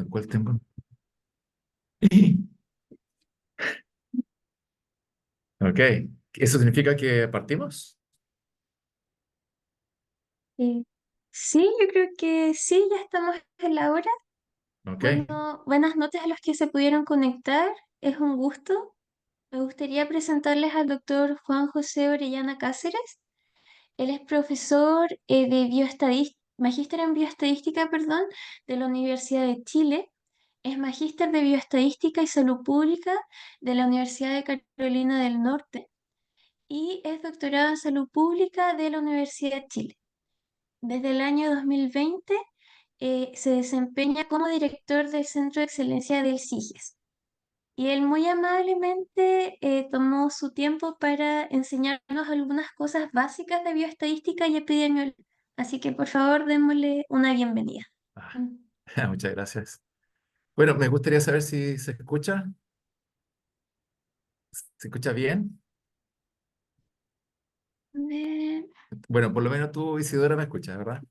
¿Cuál tengo? Ok, ¿eso significa que partimos? Eh, sí, yo creo que sí, ya estamos en la hora. Ok, Bueno, buenas noches a los que se pudieron conectar. Es un gusto. Me gustaría presentarles al doctor Juan José Orellana Cáceres. Él es profesor de bioestadística, magíster en bioestadística, perdón, de la Universidad de Chile. Es magíster de bioestadística y salud pública de la Universidad de Carolina del Norte y es doctorado en salud pública de la Universidad de Chile. Desde el año 2020 se desempeña como director del Centro de Excelencia del SIGES. Y él muy amablemente tomó su tiempo para enseñarnos algunas cosas básicas de bioestadística y epidemiología. Así que por favor démosle una bienvenida. ah, Mm. muchas gracias. Bueno, me gustaría saber si se escucha. ¿Se escucha bien? Eh, Bueno, por lo menos tú, Isidora, me escuchas, ¿verdad?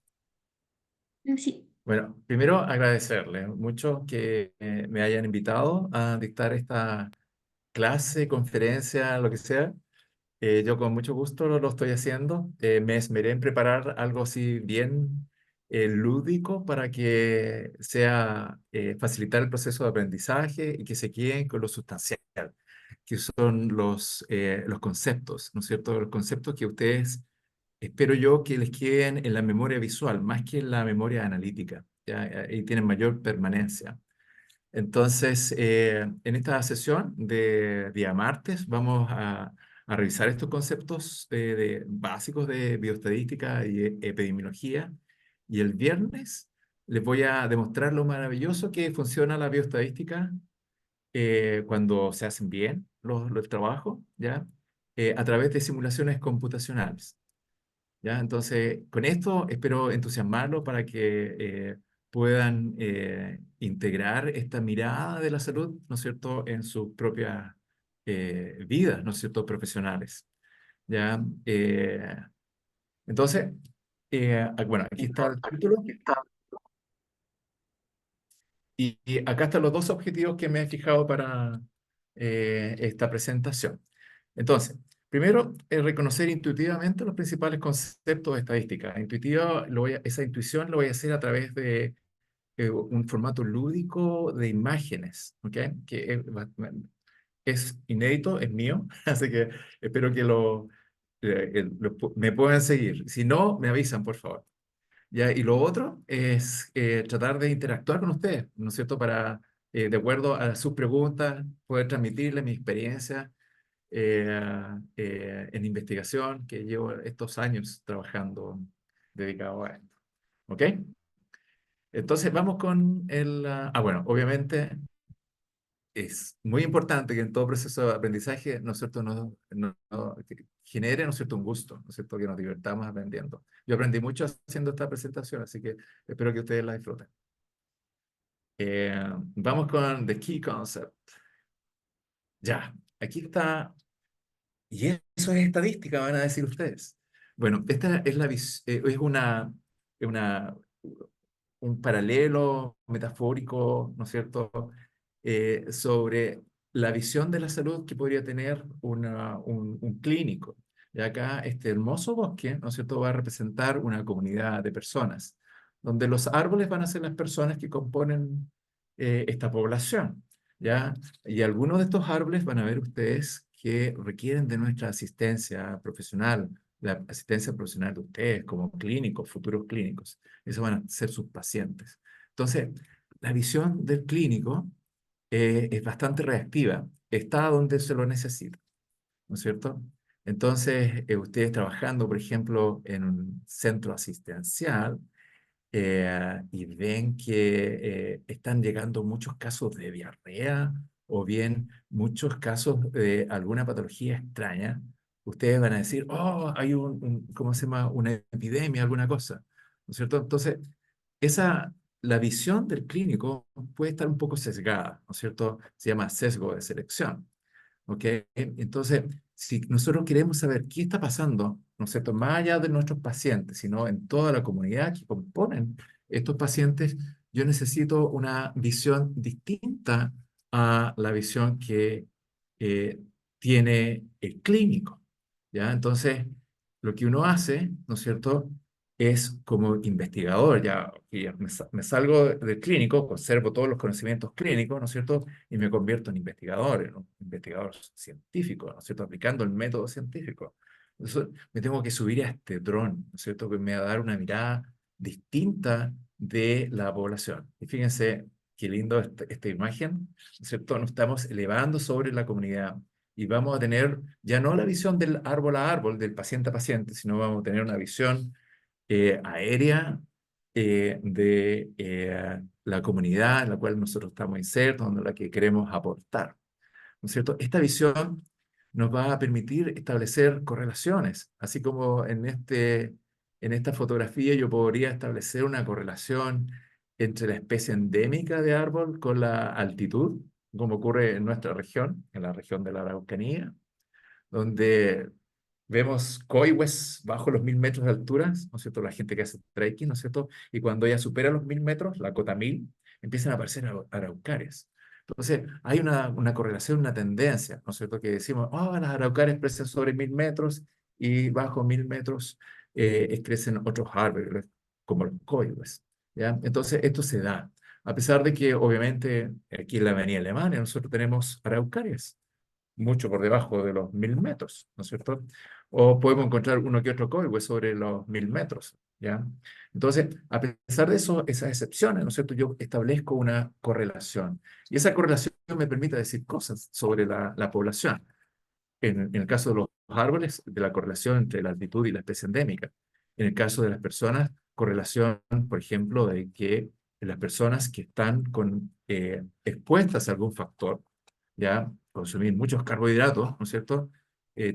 sí. Bueno, primero agradecerle mucho que me hayan invitado a dictar esta clase, conferencia, lo que sea. Yo con mucho gusto lo estoy haciendo. Me esmeré en preparar algo así bien lúdico para que sea facilitar el proceso de aprendizaje y que se queden con lo sustancial, que son los conceptos, ¿no es cierto? Los conceptos que ustedes, espero yo, que les queden en la memoria visual, más que en la memoria analítica, ¿ya? Y tienen mayor permanencia. Entonces, en esta sesión de día martes vamos a revisar estos conceptos básicos de bioestadística y epidemiología. Y el viernes les voy a demostrar lo maravilloso que funciona la bioestadística cuando se hacen bien los trabajos, ¿ya? A través de simulaciones computacionales. ¿Ya? Entonces, con esto espero entusiasmarlos para que puedan integrar esta mirada de la salud, ¿no es cierto?, en sus propias vidas, ¿no es cierto?, profesionales. ¿Ya? Entonces, bueno, aquí está el título y acá están los dos objetivos que me he fijado para esta presentación. Entonces, primero, reconocer intuitivamente los principales conceptos de estadística. Esa intuición lo voy a hacer a través de un formato lúdico de imágenes, ¿ok? Que es inédito, es mío, así que espero que me puedan seguir. Si no, me avisan, por favor. ¿Ya? Y lo otro es tratar de interactuar con ustedes, ¿no es cierto? Para, de acuerdo a sus preguntas, poder transmitirles mi experiencia en investigación que llevo estos años trabajando dedicado a esto. ¿Ok? Entonces vamos con bueno, obviamente es muy importante que en todo proceso de aprendizaje, ¿no es cierto?, que genere, ¿no es cierto?, un gusto, ¿no es cierto?, que nos divertamos aprendiendo. Yo aprendí mucho haciendo esta presentación, así que espero que ustedes la disfruten. Eh, Vamos con the key concept. Ya, aquí está. Y eso es estadística, van a decir ustedes. Bueno, esta es es una, un paralelo metafórico, ¿no es cierto?, sobre la visión de la salud que podría tener un clínico. Y acá este hermoso bosque, ¿no es cierto?, va a representar una comunidad de personas, donde los árboles van a ser las personas que componen esta población, ¿ya? Y algunos de estos árboles van a ver ustedes que requieren de nuestra asistencia profesional, la asistencia profesional de ustedes como clínicos, futuros clínicos. Esos van a ser sus pacientes. Entonces, la visión del clínico es bastante reactiva, está donde se lo necesita, ¿no es cierto? Entonces, ustedes trabajando, por ejemplo, en un centro asistencial y ven que están llegando muchos casos de diarrea o bien muchos casos de alguna patología extraña, ustedes van a decir, oh, hay ¿cómo se llama? Una epidemia, alguna cosa, ¿no es cierto? Entonces, esa, la visión del clínico puede estar un poco sesgada, ¿no es cierto? Se llama sesgo de selección, ¿ok? Entonces, si nosotros queremos saber qué está pasando, ¿no es cierto? Más allá de nuestros pacientes, sino en toda la comunidad que componen estos pacientes, yo necesito una visión distinta a la visión que eh, tiene el clínico, ¿ya? Entonces, lo que uno hace, ¿no es cierto?, es como investigador, ya, y me salgo del clínico, conservo todos los conocimientos clínicos, ¿no es cierto?, y me convierto en investigador, en un investigador científico, ¿no es cierto?, aplicando el método científico. Entonces, me tengo que subir a este dron, ¿no es cierto?, que me va a dar una mirada distinta de la población. Y fíjense qué lindo esta imagen, ¿no es cierto? Nos estamos elevando sobre la comunidad y vamos a tener ya no la visión del árbol a árbol, del paciente a paciente, sino vamos a tener una visión aérea de la comunidad en la cual nosotros estamos insertos, donde la que queremos aportar, ¿no es cierto? Esta visión nos va a permitir establecer correlaciones, así como en esta fotografía yo podría establecer una correlación entre la especie endémica de árbol con la altitud, como ocurre en nuestra región, en la región de la Araucanía, donde vemos coihues bajo los 1000 metros de altura, ¿no es cierto? La gente que hace trekking, ¿no es cierto? Y cuando ya supera los 1000 metros, la cota 1000, empiezan a aparecer araucarias. Entonces, hay una correlación, una tendencia, ¿no es cierto? Que decimos, las araucarias crecen sobre 1000 metros y bajo 1000 metros crecen otros árboles, como los coihues, ¿ya? Entonces, esto se da. A pesar de que, obviamente, aquí en la avenida Alemania nosotros tenemos araucarias mucho por debajo de los 1000 metros, ¿no es cierto? O podemos encontrar uno que otro código sobre los 1000 metros, ¿ya? Entonces, a pesar de eso, esas excepciones, ¿no es cierto? Yo establezco una correlación y esa correlación me permite decir cosas sobre la población. En el caso de los árboles, de la correlación entre la altitud y la especie endémica. En el caso de las personas, correlación, por ejemplo, de que las personas que están expuestas a algún factor, ya consumir muchos carbohidratos, ¿no es cierto?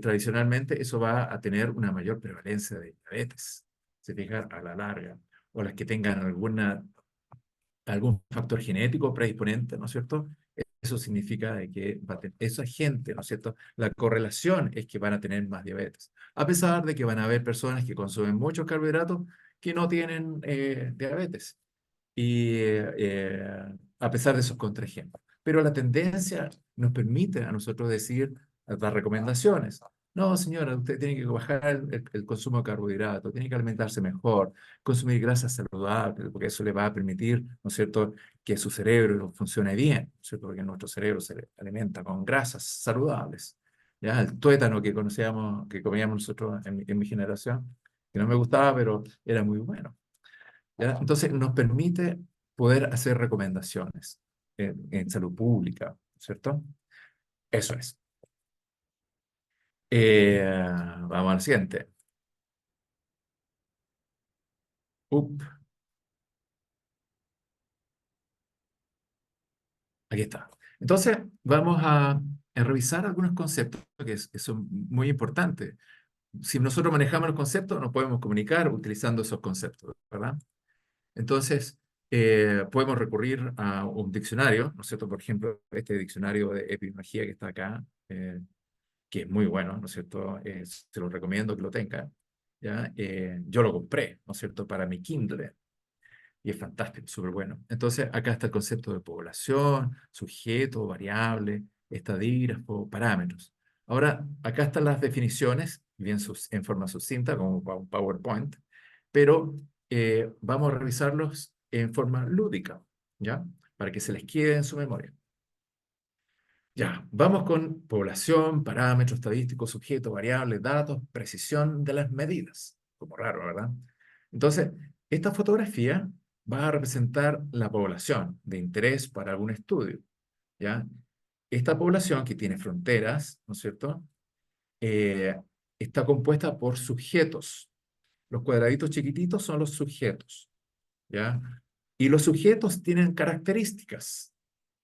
Tradicionalmente eso va a tener una mayor prevalencia de diabetes, se fija a la larga, o las que tengan algún factor genético predisponente, ¿no es cierto? Eso significa de que esa gente, ¿no es cierto? La correlación es que van a tener más diabetes, a pesar de que van a haber personas que consumen muchos carbohidratos que no tienen diabetes y a pesar de esos contraejemplos. Pero la tendencia nos permite a nosotros decir, dar recomendaciones. No, señora, usted tiene que bajar el consumo de carbohidratos, tiene que alimentarse mejor, consumir grasas saludables, porque eso le va a permitir, ¿no es cierto?, que su cerebro funcione bien, ¿no es cierto?, porque nuestro cerebro se alimenta con grasas saludables. ¿Ya? El tuétano que conocíamos, que comíamos nosotros en mi generación, que no me gustaba, pero era muy bueno. ¿Ya? Entonces, nos permite poder hacer recomendaciones en salud pública, ¿cierto? Eso es. Vamos al siguiente. Up, aquí está. Entonces, vamos a revisar algunos conceptos que son muy importantes. Si nosotros manejamos los conceptos, nos podemos comunicar utilizando esos conceptos, ¿verdad? Entonces, podemos recurrir a un diccionario, ¿no es cierto? Por ejemplo, este diccionario de epidemiología que está acá, que es muy bueno, ¿no es cierto? Se lo recomiendo que lo tenga, ¿ya? Yo lo compré, ¿no es cierto?, para mi Kindle, y es fantástico, súper bueno. Entonces, acá está el concepto de población, sujeto, variable, estadígrafo, parámetros. Ahora, acá están las definiciones, bien en forma sucinta, como un PowerPoint, pero vamos a revisarlos en forma lúdica, ¿ya? Para que se les quede en su memoria. Ya, vamos con población, parámetros estadísticos, sujeto, variable, datos, precisión de las medidas. Como raro, ¿verdad? Entonces, esta fotografía va a representar la población de interés para algún estudio, ¿ya? Esta población que tiene fronteras, ¿no es cierto? Eh, Está compuesta por sujetos. Los cuadraditos chiquititos son los sujetos, ¿ya? Y los sujetos tienen características,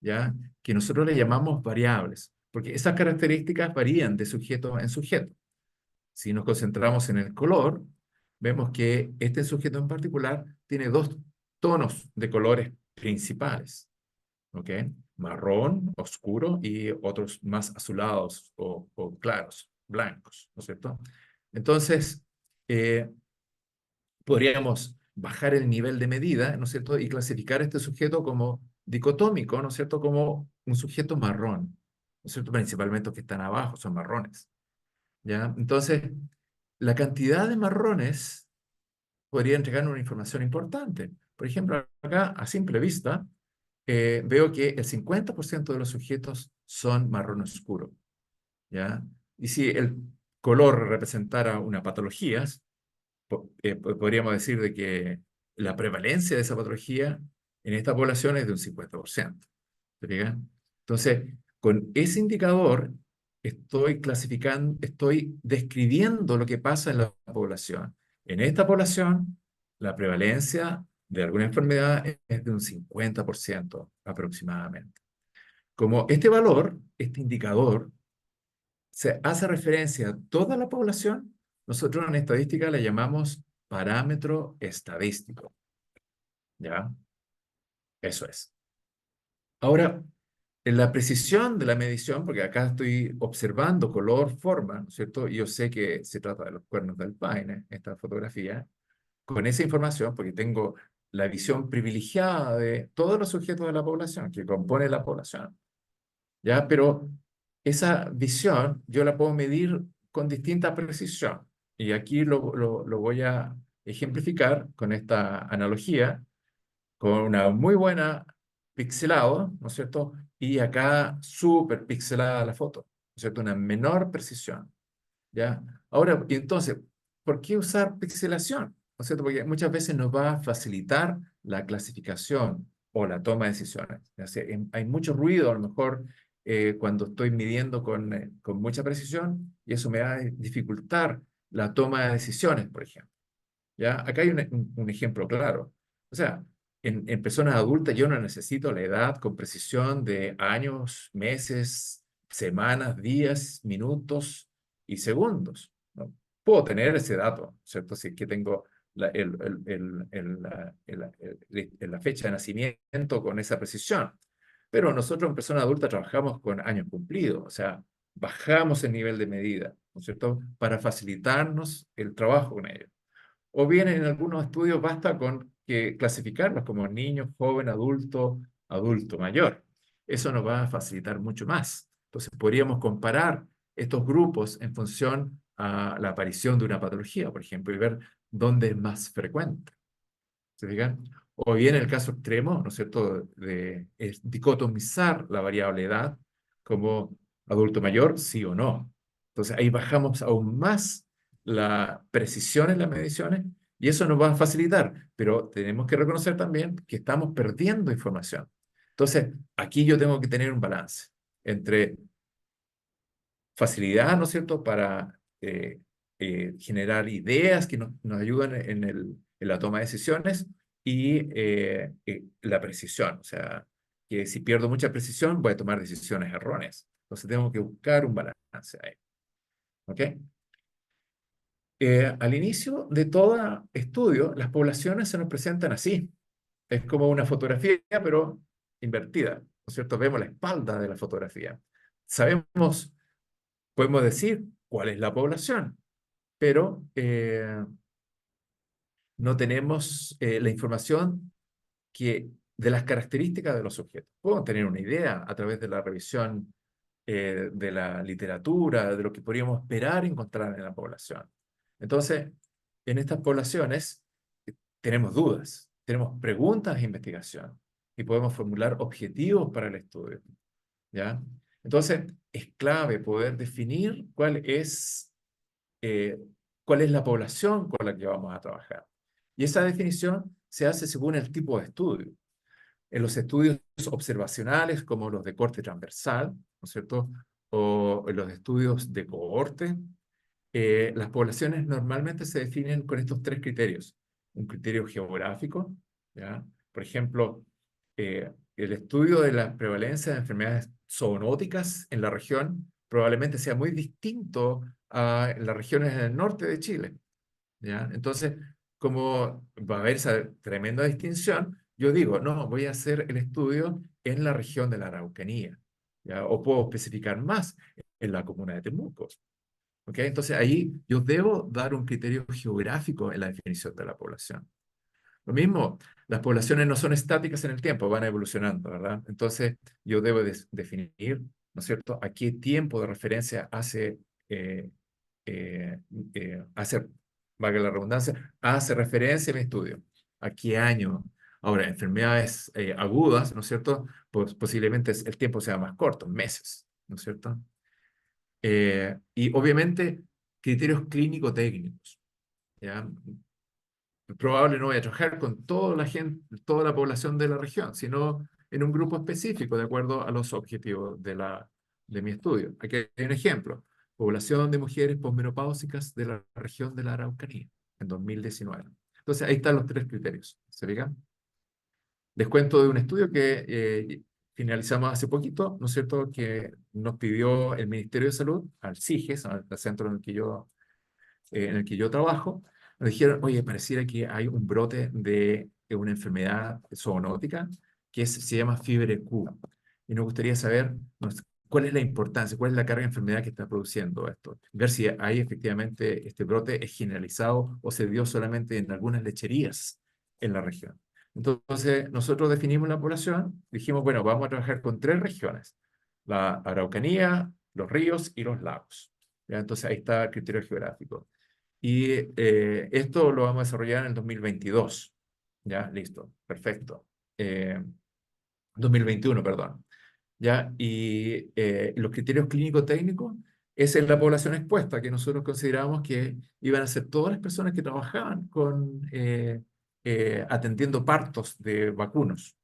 ¿ya? Que nosotros le llamamos variables, porque esas características varían de sujeto en sujeto. Si nos concentramos en el color, vemos que este sujeto en particular tiene dos tonos de colores principales, ¿ok? Marrón, oscuro, y otros más azulados o claros, blancos, ¿no es cierto? Entonces, podríamos bajar el nivel de medida, ¿no es cierto? Y clasificar a este sujeto como dicotómico, ¿no es cierto? Como un sujeto marrón, ¿no es cierto? Principalmente los que están abajo son marrones, ¿ya? Entonces, la cantidad de marrones podría entregar una información importante. Por ejemplo, acá, a simple vista, veo que el 50% de los sujetos son marrón oscuro, ¿ya? Y si el color representara una patología, podríamos decir de que la prevalencia de esa patología en esta población es de un 50%. ¿Te fijas? Entonces, con ese indicador estoy clasificando, estoy describiendo lo que pasa en la población. En esta población, la prevalencia de alguna enfermedad es de un 50% aproximadamente. Como este valor, este indicador, se hace referencia a toda la población, nosotros en estadística le llamamos parámetro estadístico. ¿Ya? Eso es. Ahora, en la precisión de la medición, porque acá estoy observando color, forma, ¿no es cierto? Y yo sé que se trata de los cuernos del paine, esta fotografía. Con esa información, porque tengo la visión privilegiada de todos los sujetos de la población, que compone la población, ¿ya? Pero esa visión yo la puedo medir con distinta precisión. Y aquí lo voy a ejemplificar con esta analogía, con una muy buena pixelado, ¿no es cierto? Y acá súper pixelada la foto, ¿no es cierto? Una menor precisión, ¿ya? Ahora, y entonces, ¿por qué usar pixelación? ¿No es cierto? Porque muchas veces nos va a facilitar la clasificación o la toma de decisiones. O sea, hay mucho ruido, a lo mejor, cuando estoy midiendo con mucha precisión, y eso me va a dificultar la toma de decisiones, por ejemplo. ¿Ya? Acá hay un ejemplo claro. O sea, en personas adultas yo no necesito la edad con precisión de años, meses, semanas, días, minutos y segundos, ¿no? Puedo tener ese dato, ¿cierto? Si es que tengo la fecha de nacimiento con esa precisión. Pero nosotros en personas adultas trabajamos con años cumplidos, o sea, bajamos el nivel de medida, ¿no es cierto? Para facilitarnos el trabajo con ellos. O bien en algunos estudios basta con que clasificarlos como niño, joven, adulto, adulto mayor. Eso nos va a facilitar mucho más. Entonces podríamos comparar estos grupos en función a la aparición de una patología, por ejemplo, y ver dónde es más frecuente. ¿Se fijan? O bien el caso extremo, ¿no es cierto?, de dicotomizar la variable edad como adulto mayor, sí o no. Entonces ahí bajamos aún más la precisión en las mediciones y eso nos va a facilitar, pero tenemos que reconocer también que estamos perdiendo información. Entonces aquí yo tengo que tener un balance entre facilidad, ¿no es cierto?, para generar ideas que nos ayudan en la toma de decisiones y la precisión. O sea, que si pierdo mucha precisión voy a tomar decisiones erróneas. Entonces tengo que buscar un balance ahí. ¿Ok? Al inicio de todo estudio, las poblaciones se nos presentan así. Es como una fotografía, pero invertida. ¿No es cierto? Vemos la espalda de la fotografía. Sabemos, podemos decir cuál es la población, pero no tenemos la información de las características de los sujetos. Podemos tener una idea a través de la revisión de la literatura, de lo que podríamos esperar encontrar en la población. Entonces, en estas poblaciones tenemos dudas, tenemos preguntas de investigación y podemos formular objetivos para el estudio, ¿ya? Entonces, es clave poder definir eh, cuál es la población con la que vamos a trabajar. Y esa definición se hace según el tipo de estudio. En los estudios observacionales, como los de corte transversal, ¿no es cierto? O en los estudios de cohorte, las poblaciones normalmente se definen con estos tres criterios. Un criterio geográfico, ¿ya? Por ejemplo, el estudio de la prevalencia de enfermedades zoonóticas en la región probablemente sea muy distinto a las regiones en el norte de Chile, ¿ya? Entonces, como va a haber esa tremenda distinción, yo digo, no, voy a hacer el estudio en la región de la Araucanía, ¿ya? O puedo especificar más en la comuna de Temuco. ¿Ok? Entonces ahí yo debo dar un criterio geográfico en la definición de la población. Lo mismo, las poblaciones no son estáticas en el tiempo, van evolucionando, ¿verdad? Entonces, yo debo definir, ¿no es cierto?, a qué tiempo de referencia eh, hace, valga la redundancia, hace referencia a mi estudio. ¿A qué año? Ahora, enfermedades agudas, ¿no es cierto? Pues posiblemente el tiempo sea más corto, meses, ¿no es cierto? Y obviamente, criterios clínico-técnicos, ¿ya? Probable no voy a trabajar con toda la gente, toda la población de la región, sino en un grupo específico, de acuerdo a los objetivos de mi estudio. Aquí hay un ejemplo. Población de mujeres posmenopáusicas de la región de la Araucanía, en 2019. Entonces, ahí están los tres criterios. ¿Se fijan? Les cuento de un estudio que finalizamos hace poquito, ¿no es cierto?, que nos pidió el Ministerio de Salud, al CIGES, al centro en el que yo trabajo, nos dijeron, oye, pareciera que hay un brote de una enfermedad zoonótica se llama fiebre Q. Y nos gustaría saber cuál es la importancia, cuál es la carga de enfermedad que está produciendo esto. Ver si hay efectivamente este brote es generalizado o se dio solamente en algunas lecherías en la región. Entonces, nosotros definimos la población, dijimos, bueno, vamos a trabajar con tres regiones, la Araucanía, los ríos y los lagos. ¿Ya? Entonces, ahí está el criterio geográfico. Y esto lo vamos a desarrollar en el 2022. Ya, listo, perfecto. 2021, perdón. Ya, y los criterios clínicos técnicos, esa es la población expuesta, que nosotros consideramos que iban a ser todas las personas que trabajaban atendiendo partos de vacunos,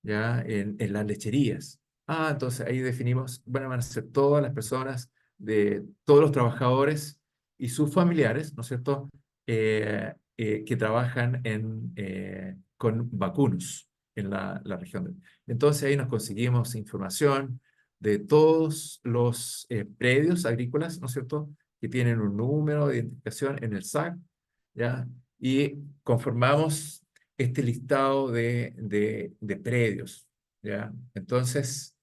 ya, en las lecherías. Entonces ahí definimos, bueno, van a ser todas las personas, de todos los trabajadores y sus familiares, ¿no es cierto?, que trabajan con vacunos en la región. Entonces ahí nos conseguimos información de todos los predios agrícolas, ¿no es cierto?, que tienen un número de identificación en el SAC, ¿ya? Y conformamos este listado de predios, ¿ya? Entonces,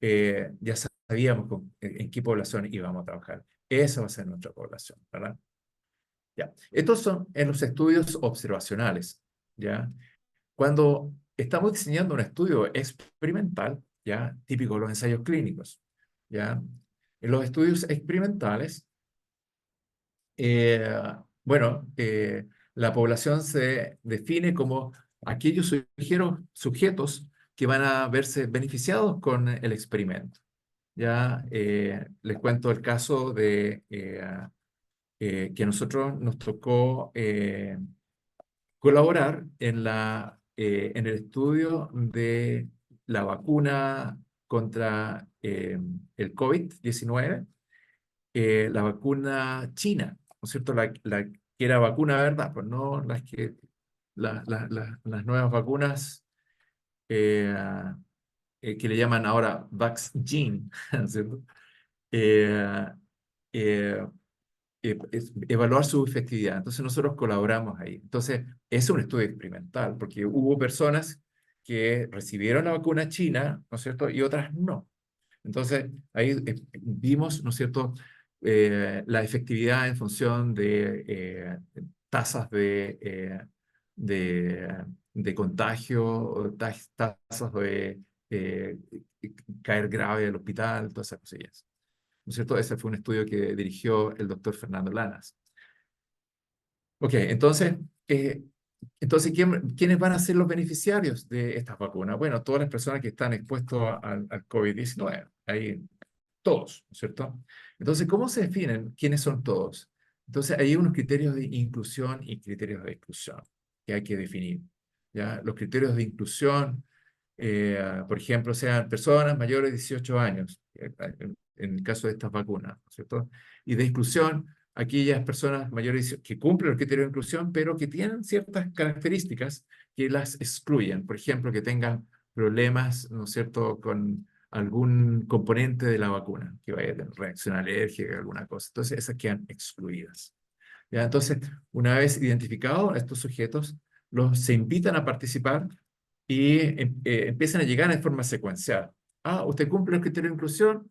ya sabíamos en qué población íbamos a trabajar. Esa va a ser nuestra población, ¿verdad? Ya. Estos son en los estudios observacionales, ¿ya? Cuando estamos diseñando un estudio experimental, ¿ya? Típico de los ensayos clínicos, ¿ya? En los estudios experimentales, eh, bueno, la población se define como aquellos sujetos que van a verse beneficiados con el experimento. Ya les cuento el caso de que a nosotros nos tocó colaborar en el estudio de la vacuna contra el COVID-19, la vacuna china, ¿no es cierto? La que era vacuna, ¿verdad? Pues no las nuevas vacunas eh, que le llaman ahora Vaxgene, ¿no es cierto? Eh, eh, Evaluar su efectividad. Entonces nosotros colaboramos ahí. Entonces es un estudio experimental porque hubo personas que recibieron la vacuna china, ¿no es cierto? Y otras no. Entonces ahí vimos, ¿no es cierto?, la efectividad en función de tasas de, de contagio, o tasas de eh, caer grave al hospital, todas esas cosillas. ¿No es cierto? Ese fue un estudio que dirigió el doctor Fernando Lanas. Ok, eh, entonces ¿quiénes van a ser los beneficiarios de estas vacunas? Bueno, todas las personas que están expuestas al COVID-19, ahí todos, ¿no es cierto? Entonces, ¿cómo se definen quiénes son todos? Entonces, hay unos criterios de inclusión y criterios de exclusión que hay que definir. ¿Ya? Los criterios de inclusión, por ejemplo, sean personas mayores de 18 años, en el caso de estas vacunas, ¿no es cierto? Y de exclusión, aquellas personas mayores que cumplen los criterios de inclusión, pero que tienen ciertas características que las excluyen. Por ejemplo, que tengan problemas, ¿no es cierto?, con algún componente de la vacuna, que vaya a tener reacción alérgica, alguna cosa. Entonces, esas quedan excluidas. ¿Ya? Entonces, una vez identificados estos sujetos, se invitan a participar y empiezan a llegar en forma secuencial. Usted cumple los criterios de inclusión,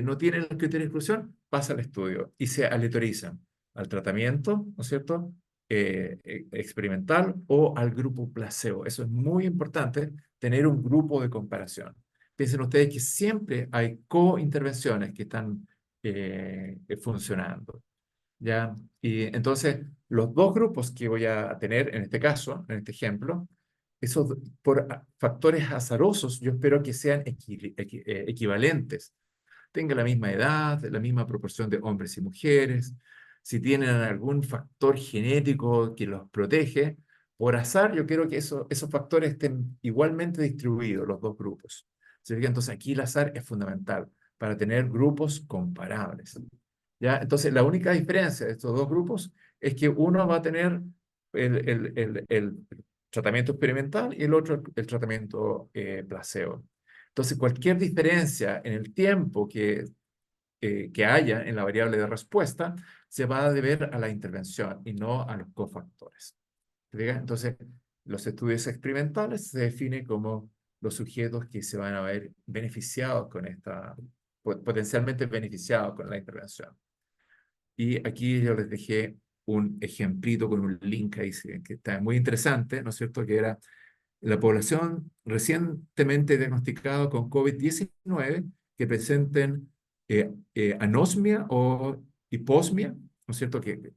no tiene los criterios de inclusión, pasa al estudio y se aleatorizan al tratamiento, ¿no es cierto? experimental o al grupo placebo. Eso es muy importante, tener un grupo de comparación. Piensen ustedes que siempre hay co-intervenciones que están funcionando, ¿ya? Y entonces, los dos grupos que voy a tener en este caso, en este ejemplo, esos por factores azarosos, yo espero que sean equivalentes, tenga la misma edad, la misma proporción de hombres y mujeres, si tienen algún factor genético que los protege, por azar yo quiero que esos factores estén igualmente distribuidos, los dos grupos. ¿Se fijan? Entonces aquí el azar es fundamental para tener grupos comparables. ¿Ya? Entonces la única diferencia de estos dos grupos es que uno va a tener el tratamiento experimental y el otro el tratamiento placebo. Entonces, cualquier diferencia en el tiempo que haya en la variable de respuesta se va a deber a la intervención y no a los cofactores. ¿Te fijas? Entonces, los estudios experimentales se definen como los sujetos que se van a ver beneficiados con potencialmente beneficiados con la intervención. Y aquí yo les dejé un ejemplito con un link ahí que está muy interesante, ¿no es cierto? Que era la población recientemente diagnosticada con COVID-19 que presenten anosmia o hiposmia, ¿no es cierto? Que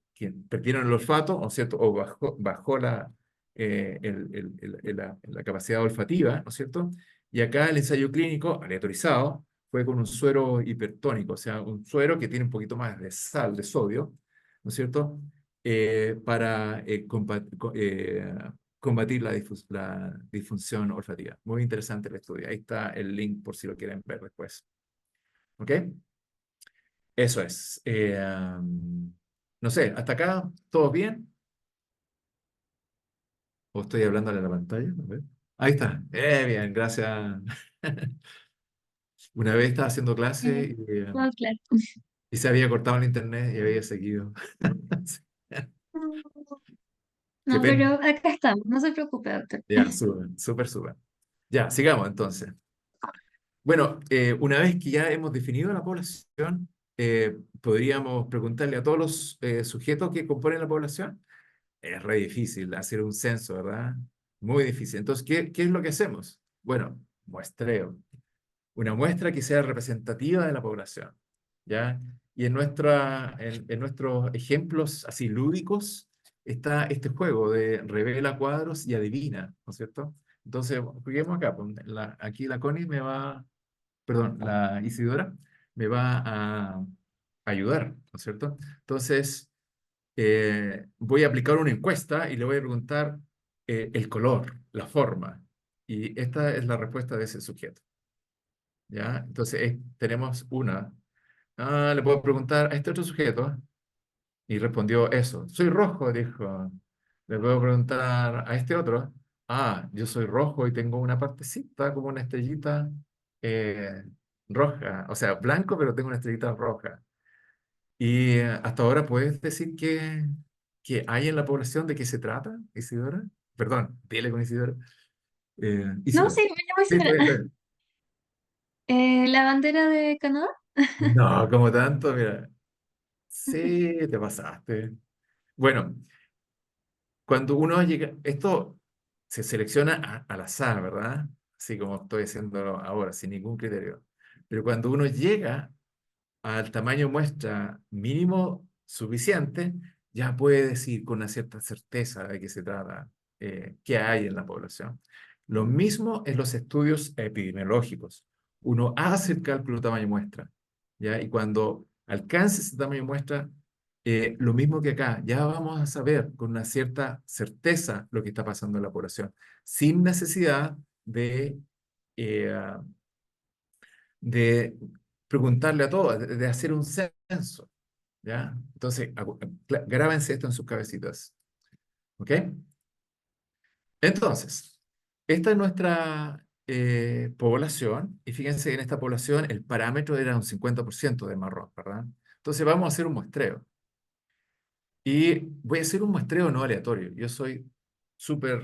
perdieron el olfato, ¿no es cierto? O bajó la capacidad olfativa, ¿no es cierto? Y acá el ensayo clínico aleatorizado fue con un suero hipertónico, o sea, un suero que tiene un poquito más de sal, de sodio, ¿no es cierto? Para combatir la disfunción olfativa. Muy interesante el estudio. Ahí está el link por si lo quieren ver después. ¿Ok? Eso es. No sé, hasta acá, ¿todo bien? ¿O estoy hablando a la pantalla? A ver. Ahí está. Bien, gracias. Una vez estaba haciendo Eh, clase no, claro. y se había cortado el internet y había seguido. Qué No, pena. pero acá estamos, no se preocupe, doctor. Ya, súper, súper, súper. Ya, sigamos entonces. Bueno, una vez que ya hemos definido la población, podríamos preguntarle a todos los sujetos que componen la población. Es re difícil hacer un censo, ¿verdad? Muy difícil. Entonces, ¿qué es lo que hacemos? Bueno, muestreo. Una muestra que sea representativa de la población, ¿ya? Y en nuestros ejemplos así lúdicos está este juego de revela cuadros y adivina, ¿no es cierto? Entonces, juguemos acá. Pues, aquí la Connie me va, perdón, la Isidora me va a ayudar, ¿no es cierto? Entonces, voy a aplicar una encuesta y le voy a preguntar el color, la forma. Y esta es la respuesta de ese sujeto. ¿Ya? Entonces, tenemos una. Ah, le puedo preguntar a este otro sujeto y respondió eso. Soy rojo, dijo. Le puedo preguntar a este otro. Ah, yo soy rojo y tengo una partecita como una estrellita eh, roja. O sea, blanco, pero tengo una estrellita roja. Y hasta ahora puedes decir que hay en la población de qué se trata, Isidora. Perdón, dile con Isidora. No, Isidora. sí, me llamo Sí, Isidora. está bien. La bandera de Canadá. No, como tanto, mira. Sí, te pasaste. Bueno, cuando uno llega, esto se selecciona al azar, ¿verdad? Así como estoy haciéndolo ahora, sin ningún criterio. Pero cuando uno llega al tamaño muestra mínimo suficiente, ya puede decir con una cierta certeza de qué se trata, qué hay en la población. Lo mismo en los estudios epidemiológicos. Uno hace el cálculo de tamaño muestra, ¿ya? Y cuando alcance ese tamaño muestra, lo mismo que acá, ya vamos a saber con una cierta certeza lo que está pasando en la población, sin necesidad eh, de preguntarle a todos, de hacer un censo, ¿ya? Entonces, grábense esto en sus cabecitas, ¿ok? Entonces, esta es nuestra población, y fíjense que en esta población el parámetro era un 50% de marrón, ¿verdad? Entonces vamos a hacer un muestreo. Y voy a hacer un muestreo no aleatorio. Yo soy súper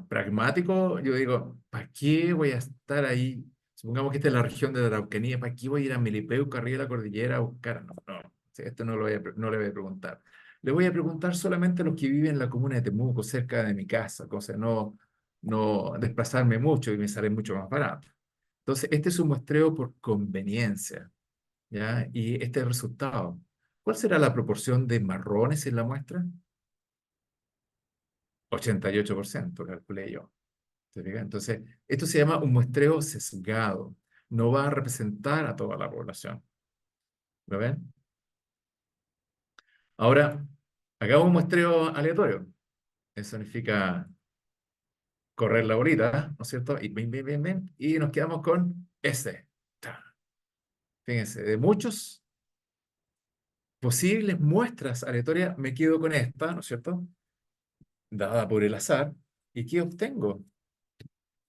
pragmático. Yo digo, ¿para qué voy a estar ahí? Supongamos que esta es la región de la Araucanía, ¿para qué voy a ir a Milipeuca, arriba de la cordillera, a buscar? No, no. Sí, esto no le voy a preguntar. Le voy a preguntar solamente a los que viven en la comuna de Temuco, cerca de mi casa, cosa no desplazarme mucho y me sale mucho más barato. Entonces, este es un muestreo por conveniencia, ¿ya? Y este es el resultado. ¿Cuál será la proporción de marrones en la muestra? 88%, calculé yo. ¿Te fijas? Entonces, esto se llama un muestreo sesgado. No va a representar a toda la población. ¿Lo ven? Ahora, hagamos un muestreo aleatorio. Eso significa correr la bolita, ¿no es cierto? Y ven, ven, ven, ven, y nos quedamos con este. Ta. Fíjense, de muchos posibles muestras aleatorias, me quedo con esta, ¿no es cierto? Dada por el azar. ¿Y qué obtengo?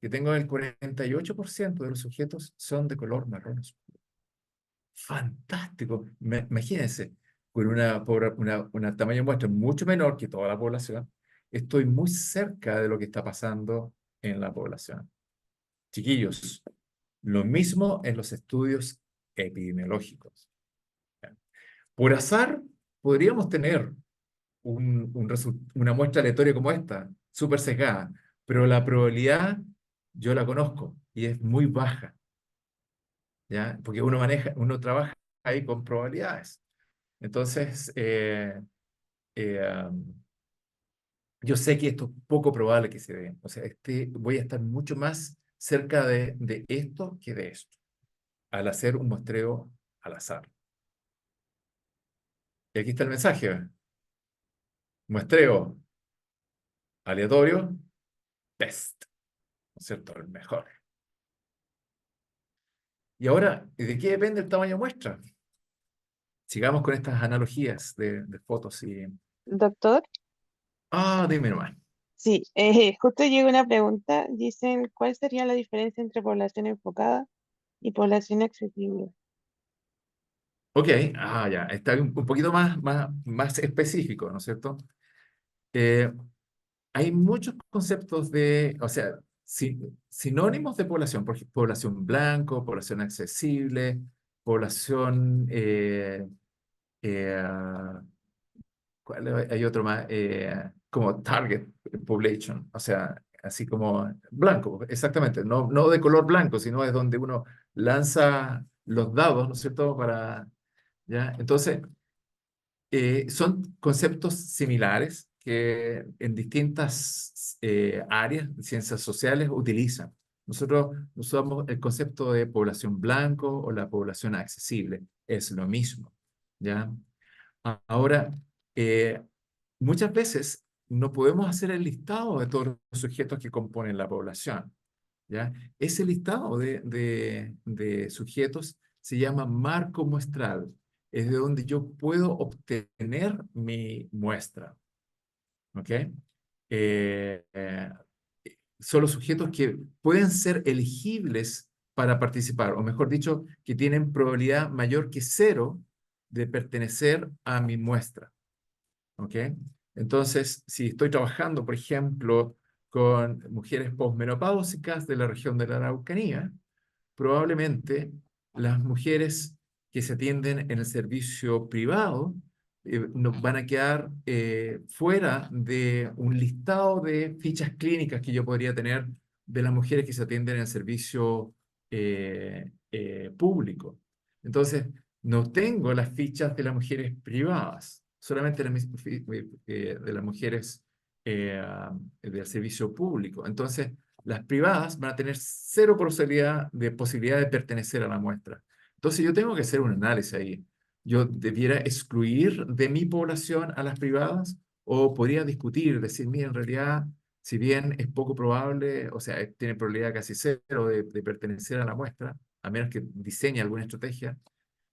Que tengo el 48% de los sujetos son de color marrón oscuro. Fantástico. Imagínense, con una tamaño de muestra mucho menor que toda la población, estoy muy cerca de lo que está pasando en la población. Chiquillos, lo mismo en los estudios epidemiológicos. Por azar, podríamos tener una muestra aleatoria como esta, súper sesgada, pero la probabilidad yo la conozco y es muy baja, ¿ya? Porque uno trabaja ahí con probabilidades. Entonces, yo sé que esto es poco probable que se dé. O sea, voy a estar mucho más cerca de esto que de esto, al hacer un muestreo al azar. Y aquí está el mensaje. Muestreo aleatorio, best, ¿no es cierto? El mejor. Y ahora, ¿de qué depende el tamaño de muestra? Sigamos con estas analogías de fotos y... Doctor, Ah, dime nomás. sí, justo llega una pregunta. Dicen, ¿cuál sería la diferencia entre población enfocada y población accesible? Ok, ya, está un poquito más específico, ¿no es cierto? Eh, Hay muchos conceptos o sea, sinónimos de población, por ejemplo, población blanco, población accesible, población, eh, hay otro más, como target population, o sea, así como blanco, exactamente, no de color blanco, sino es donde uno lanza los dados, ¿no es cierto? ¿Ya? Entonces, son conceptos similares que en distintas áreas de ciencias sociales utilizan. Nosotros usamos el concepto de población blanco o la población accesible. Es lo mismo, ¿ya? Ahora, eh, muchas veces no podemos hacer el listado de todos los sujetos que componen la población, ¿ya? Ese listado de sujetos se llama marco muestral. Es de donde yo puedo obtener mi muestra, ¿ok? Eh, eh, Son los sujetos que pueden ser elegibles para participar, o mejor dicho, que tienen probabilidad mayor que cero de pertenecer a mi muestra. ¿Ok? Entonces, si estoy trabajando, por ejemplo, con mujeres posmenopáusicas de la región de la Araucanía, probablemente las mujeres que se atienden en el servicio privado van a quedar fuera de un listado de fichas clínicas que yo podría tener de las mujeres que se atienden en el servicio público. Entonces, no tengo las fichas de las mujeres privadas, solamente de las mujeres del servicio público. Entonces, las privadas van a tener cero posibilidad de pertenecer a la muestra. Entonces yo tengo que hacer un análisis ahí. ¿Yo debiera excluir de mi población a las privadas o podría discutir, decir, mira, en realidad, si bien es poco probable, o sea, tiene probabilidad casi cero de pertenecer a la muestra, a menos que diseñe alguna estrategia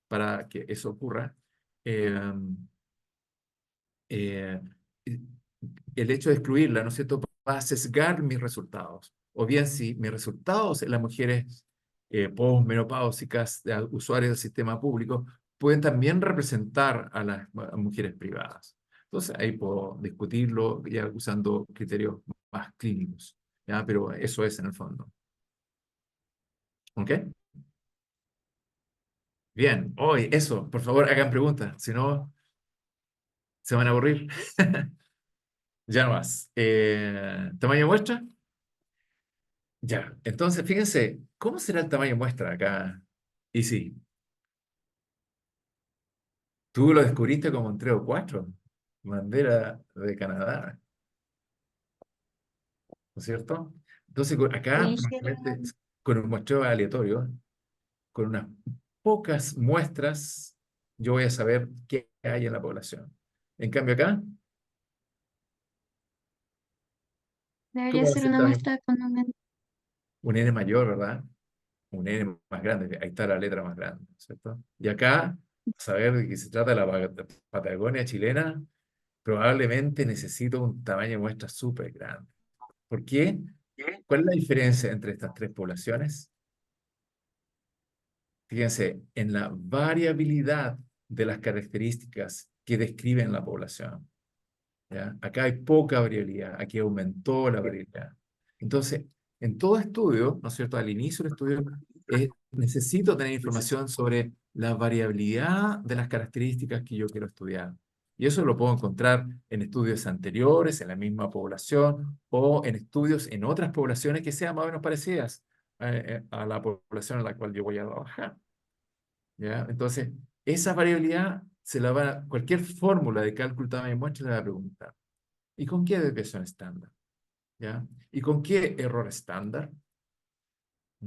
para que eso ocurra, eh, eh, el hecho de excluirla, ¿no es cierto?, va a sesgar mis resultados. O bien, si mis resultados en las mujeres posmenopáusicas, usuarios del sistema público, pueden también representar a mujeres privadas. Entonces, ahí puedo discutirlo ya usando criterios más clínicos, ¿ya? Pero eso es en el fondo. ¿Ok? Bien, hoy, eso, por favor, hagan preguntas, si no, se van a aburrir. Ya no más. ¿Tamaño de muestra? Ya, entonces fíjense, ¿cómo será el tamaño de muestra acá? Y sí, tú lo descubriste como en 3 o 4, bandera de Canadá, ¿no es cierto? Entonces, acá, Sí, probablemente, con un muestreo aleatorio, con unas pocas muestras, yo voy a saber qué hay en la población. En cambio acá, debería ¿cómo va a ser ser el una tamaño? muestra con Un N mayor, ¿verdad? Un N más grande, ahí está la letra más grande, ¿cierto? Y acá, saber de qué se trata de la Patagonia chilena, probablemente necesito un tamaño de muestra súper grande. ¿Por qué? ¿Cuál es la diferencia entre estas tres poblaciones? Fíjense, en la variabilidad de las características que describen la población. ¿Ya? Acá hay poca variabilidad, aquí aumentó la variabilidad. Entonces, en todo estudio, ¿no es cierto? Al inicio del estudio, necesito tener información sobre la variabilidad de las características que yo quiero estudiar. Y eso lo puedo encontrar en estudios anteriores, en la misma población, o en estudios en otras poblaciones que sean más o menos parecidas a la población en la cual yo voy a trabajar. ¿Ya? Entonces, esa variabilidad cualquier fórmula de cálculo de tamaño de muestra le va a preguntar. ¿Y con qué desviación estándar? ¿Ya? ¿Y con qué error estándar?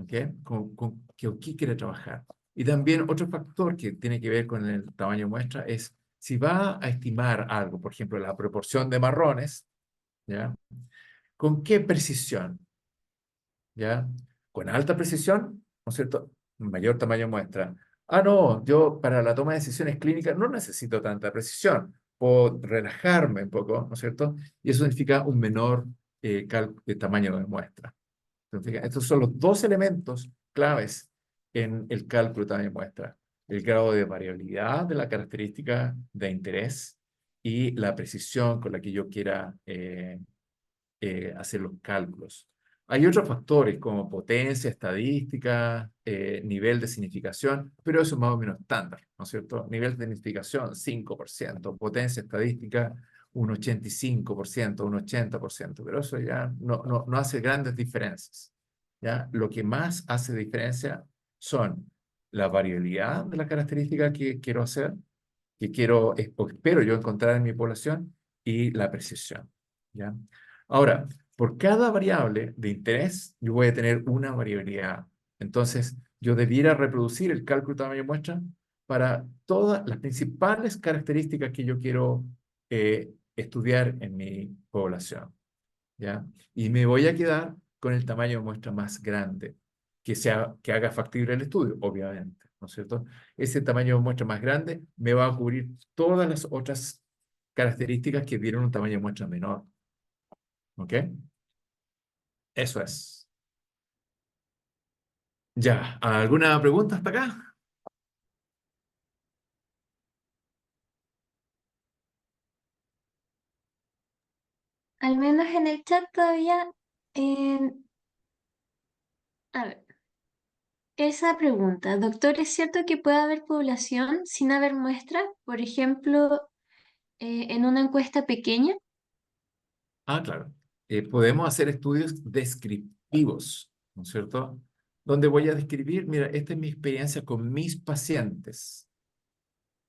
¿Ok? ¿Con qué quiere trabajar? Y también otro factor que tiene que ver con el tamaño de muestra es si va a estimar algo, por ejemplo, la proporción de marrones, ¿ya? ¿Con qué precisión? ¿Ya? Con alta precisión, ¿no es cierto? Mayor tamaño de muestra. Ah, no, yo para la toma de decisiones clínicas no necesito tanta precisión. Puedo relajarme un poco, ¿no es cierto? Y eso significa un menor tamaño de muestra. Entonces, estos son los dos elementos claves en el cálculo de tamaño de muestra. El grado de variabilidad de la característica de interés y la precisión con la que yo quiera hacer los cálculos. Hay otros factores como potencia, estadística, nivel de significación, pero eso es más o menos estándar, ¿no es cierto? Nivel de significación, 5%, potencia estadística, un 85%, un 80%, pero eso ya no hace grandes diferencias, ¿ya? Lo que más hace diferencia son la variabilidad de la característica que quiero hacer, que quiero o espero yo encontrar en mi población, y la precisión, ¿ya? Ahora, por cada variable de interés, yo voy a tener una variabilidad. Entonces, yo debiera reproducir el cálculo de tamaño de muestra para todas las principales características que yo quiero estudiar en mi población, ¿ya? Y me voy a quedar con el tamaño de muestra más grande, que haga factible el estudio, obviamente, ¿no es cierto? Ese tamaño de muestra más grande me va a cubrir todas las otras características que dieron un tamaño de muestra menor, ¿ok? Eso es. Ya, ¿alguna pregunta hasta acá? al menos en el chat todavía. eh, a ver, esa pregunta, doctor, ¿es cierto que puede haber población sin haber muestra? Por ejemplo, en una encuesta pequeña. Ah, claro. Podemos hacer estudios descriptivos, ¿no es cierto? Donde voy a describir, mira, esta es mi experiencia con mis pacientes,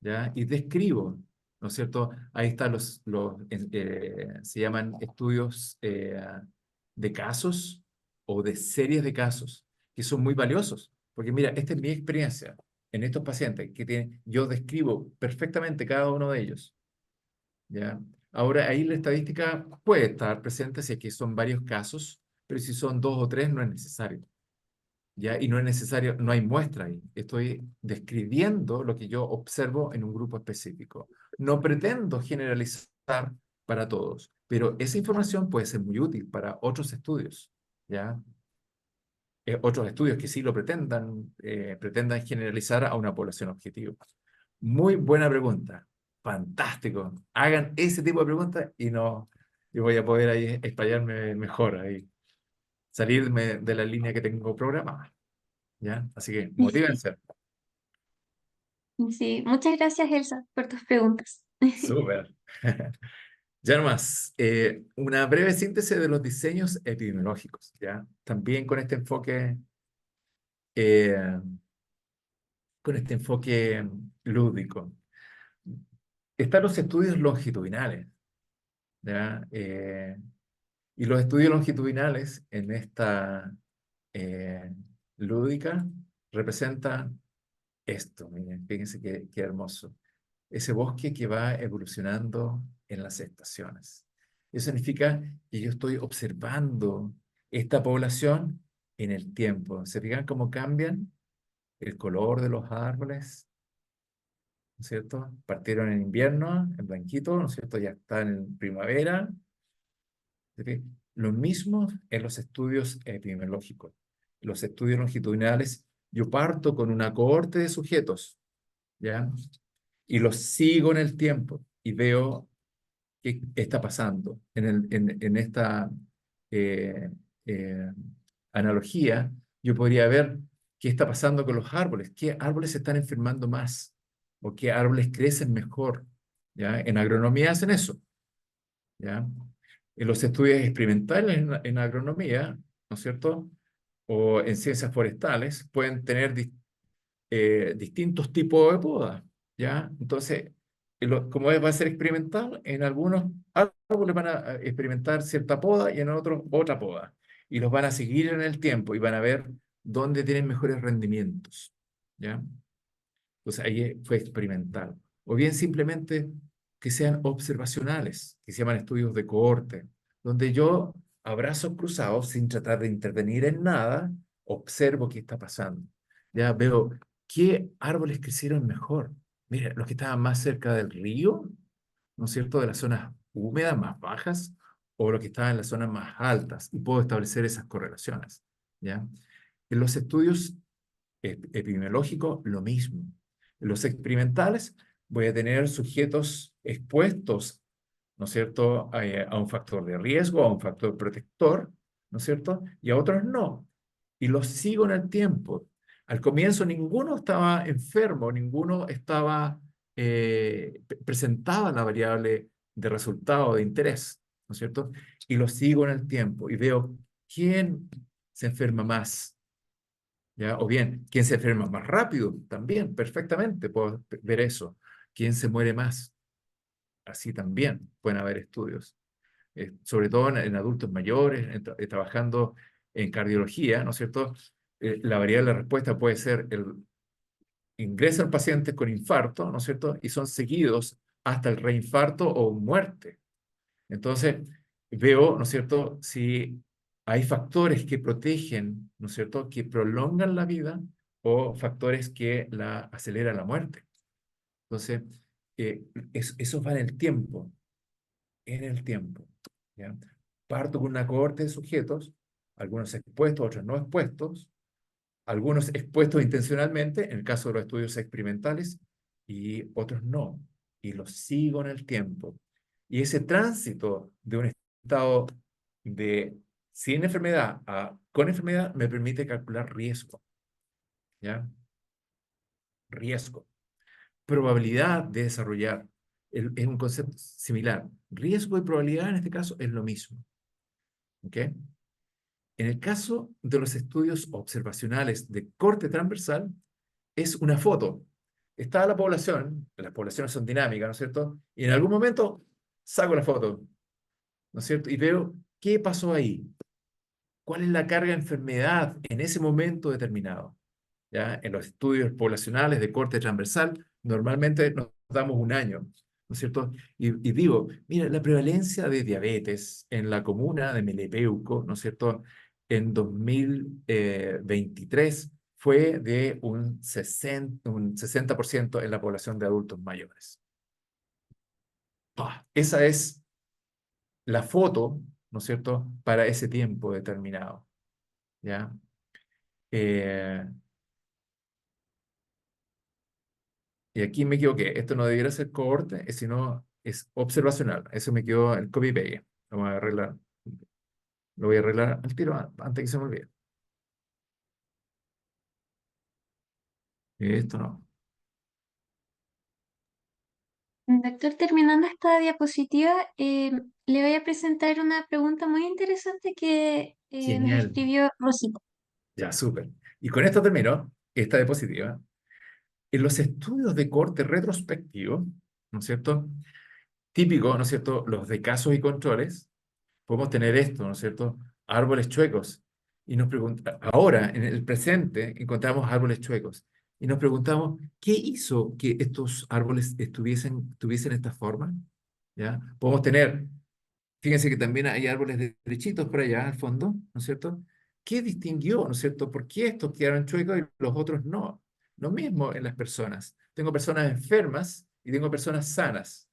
¿ya? Y describo, ¿no es cierto? Ahí están se llaman estudios de casos o de series de casos, que son muy valiosos, porque mira, esta es mi experiencia en estos pacientes que tienen, yo describo perfectamente cada uno de ellos, ¿ya? Ahora, ahí la estadística puede estar presente si aquí son varios casos, pero si son 2 o 3 no es necesario. ¿Ya? Y no es necesario, no hay muestra ahí. Estoy describiendo lo que yo observo en un grupo específico. No pretendo generalizar para todos, pero esa información puede ser muy útil para otros estudios, ¿ya? Otros estudios que sí lo pretendan generalizar a una población objetivo. Muy buena pregunta. Fantástico. Hagan ese tipo de preguntas y no, yo voy a poder ahí explayarme mejor ahí, salirme de la línea que tengo programada. ¿Ya? Así que motívense. Sí, muchas gracias, Elsa, por tus preguntas. Súper. Ya nomás, una breve síntesis de los diseños epidemiológicos, ¿ya? También eh, con este enfoque lúdico. Están los estudios longitudinales, ¿ya? Y los estudios longitudinales en esta eh, lúdica representan esto, miren, fíjense qué hermoso. Ese bosque que va evolucionando en las estaciones. Eso significa que yo estoy observando esta población en el tiempo. ¿Se fijan cómo cambian el color de los árboles? ¿No es cierto? Partieron en invierno, en blanquito, ¿no es cierto? Ya están en primavera. ¿Se fijan? Lo mismo en los estudios epidemiológicos. Los estudios longitudinales, yo parto con una cohorte de sujetos, ¿ya? Y los sigo en el tiempo y veo qué está pasando. En esta eh, eh, analogía, yo podría ver qué está pasando con los árboles, qué árboles se están enfermando más o qué árboles crecen mejor. ¿Ya? En agronomía hacen eso. ¿Ya? En los estudios experimentales en agronomía, ¿no es cierto? O en ciencias forestales, pueden tener distintos tipos de poda, ¿ya? Entonces, como va a ser experimental, en algunos árboles van a experimentar cierta poda y en otros otra poda. Y los van a seguir en el tiempo y van a ver dónde tienen mejores rendimientos, ¿ya? Entonces, ahí fue experimental. O bien simplemente que sean observacionales, que se llaman estudios de cohorte, donde yo, a brazos cruzados, sin tratar de intervenir en nada, observo qué está pasando. Ya veo qué árboles crecieron mejor. Mira, los que estaban más cerca del río, ¿no es cierto?, de las zonas húmedas más bajas, o los que estaban en las zonas más altas, y puedo establecer esas correlaciones. ¿Ya? En los estudios epidemiológicos, lo mismo. En los experimentales, voy a tener sujetos expuestos, ¿no es cierto?, a un factor de riesgo, a un factor protector, ¿no es cierto?, y a otros no. Y los sigo en el tiempo. Al comienzo ninguno estaba enfermo, ninguno estaba, presentaba la variable de resultado de interés, ¿no es cierto? Y los sigo en el tiempo y veo quién se enferma más, ¿ya? O bien, quién se enferma más rápido, también, perfectamente puedo ver eso. ¿Quién se muere más? Así también pueden haber estudios. Sobre todo en adultos mayores, trabajando en cardiología, ¿no es cierto? La variable de respuesta puede ser ingresan pacientes con infarto, ¿no es cierto? Y son seguidos hasta el reinfarto o muerte. Entonces, veo, ¿no es cierto?, si hay factores que protegen, ¿no es cierto?, que prolongan la vida o factores que la aceleran la muerte. Entonces, eso va en el tiempo, ¿ya? Parto con una cohorte de sujetos, algunos expuestos, otros no expuestos, algunos expuestos intencionalmente, en el caso de los estudios experimentales, y otros no, y los sigo en el tiempo. Y ese tránsito de un estado de sin enfermedad a con enfermedad me permite calcular riesgo, ¿ya? Riesgo. Probabilidad de desarrollar, es un concepto similar. Riesgo y probabilidad en este caso es lo mismo, ¿ok? En el caso de los estudios observacionales de corte transversal, es una foto. Está la población, las poblaciones son dinámicas, ¿no es cierto? Y en algún momento saco la foto, ¿no es cierto? Y veo qué pasó ahí, cuál es la carga de enfermedad en ese momento determinado. ¿Ya? En los estudios poblacionales de corte transversal, normalmente nos damos un año, ¿no es cierto? Y digo, mira, la prevalencia de diabetes en la comuna de Melepeuco, ¿no es cierto?, en 2023 fue de un 60% en la población de adultos mayores. Esa es la foto, ¿no es cierto?, para ese tiempo determinado, ¿ya? Eh, Y aquí me equivoqué. Esto no debiera ser cohorte, sino es observacional. Eso me quedó el copy-paste. Vamos a arreglar. Lo voy a arreglar al tiro antes que se me olvide. Esto no. Doctor, terminando esta diapositiva, le voy a presentar una pregunta muy interesante que nos Genial. escribió Rosita. Ya, súper. Y con esto termino esta diapositiva. En los estudios de corte retrospectivo, ¿no es cierto? Típico, ¿no es cierto? Los de casos y controles, podemos tener esto, ¿no es cierto? Árboles chuecos. Y nos pregunta, ahora, en el presente, encontramos árboles chuecos. Y nos preguntamos, ¿qué hizo que estos árboles tuviesen esta forma? ¿Ya? Podemos tener, fíjense que también hay árboles derechitos por allá al fondo, ¿no es cierto? ¿Qué distinguió, ¿no es cierto? ¿Por qué estos quedaron chuecos y los otros no? Lo mismo en las personas. Tengo personas enfermas y tengo personas sanas.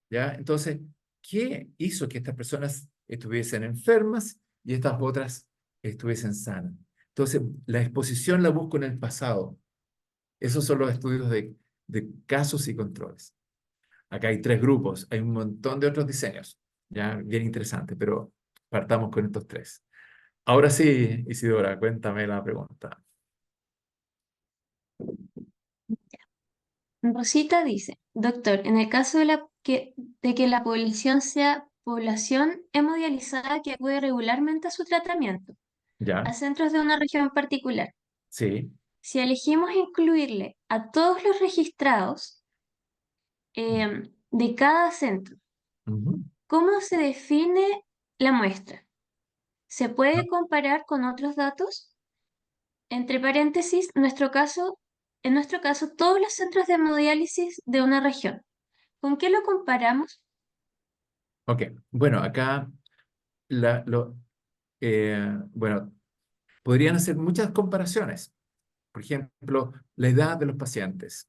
¿Ya? Entonces, ¿qué hizo que estas personas estuviesen enfermas y estas otras estuviesen sanas? Entonces, la exposición la busco en el pasado. Esos son los estudios de casos y controles. Acá hay tres grupos, hay un montón de otros diseños, ya bien interesante, pero partamos con estos tres. Ahora sí, Isidora, cuéntame la pregunta. Rosita dice, doctor, en el caso de que la población sea población hemodializada que acude regularmente a su tratamiento, ¿Ya? a centros de una región particular, Sí. si elegimos incluirle a todos los registrados de cada centro, Ujú. ¿cómo se define la muestra? ¿Se Ah, puede comparar con otros datos? Entre paréntesis, en nuestro caso, todos los centros de hemodiálisis de una región. ¿Con qué lo comparamos? ok, bueno, acá, bueno, podrían hacer muchas comparaciones. Por ejemplo, la edad de los pacientes.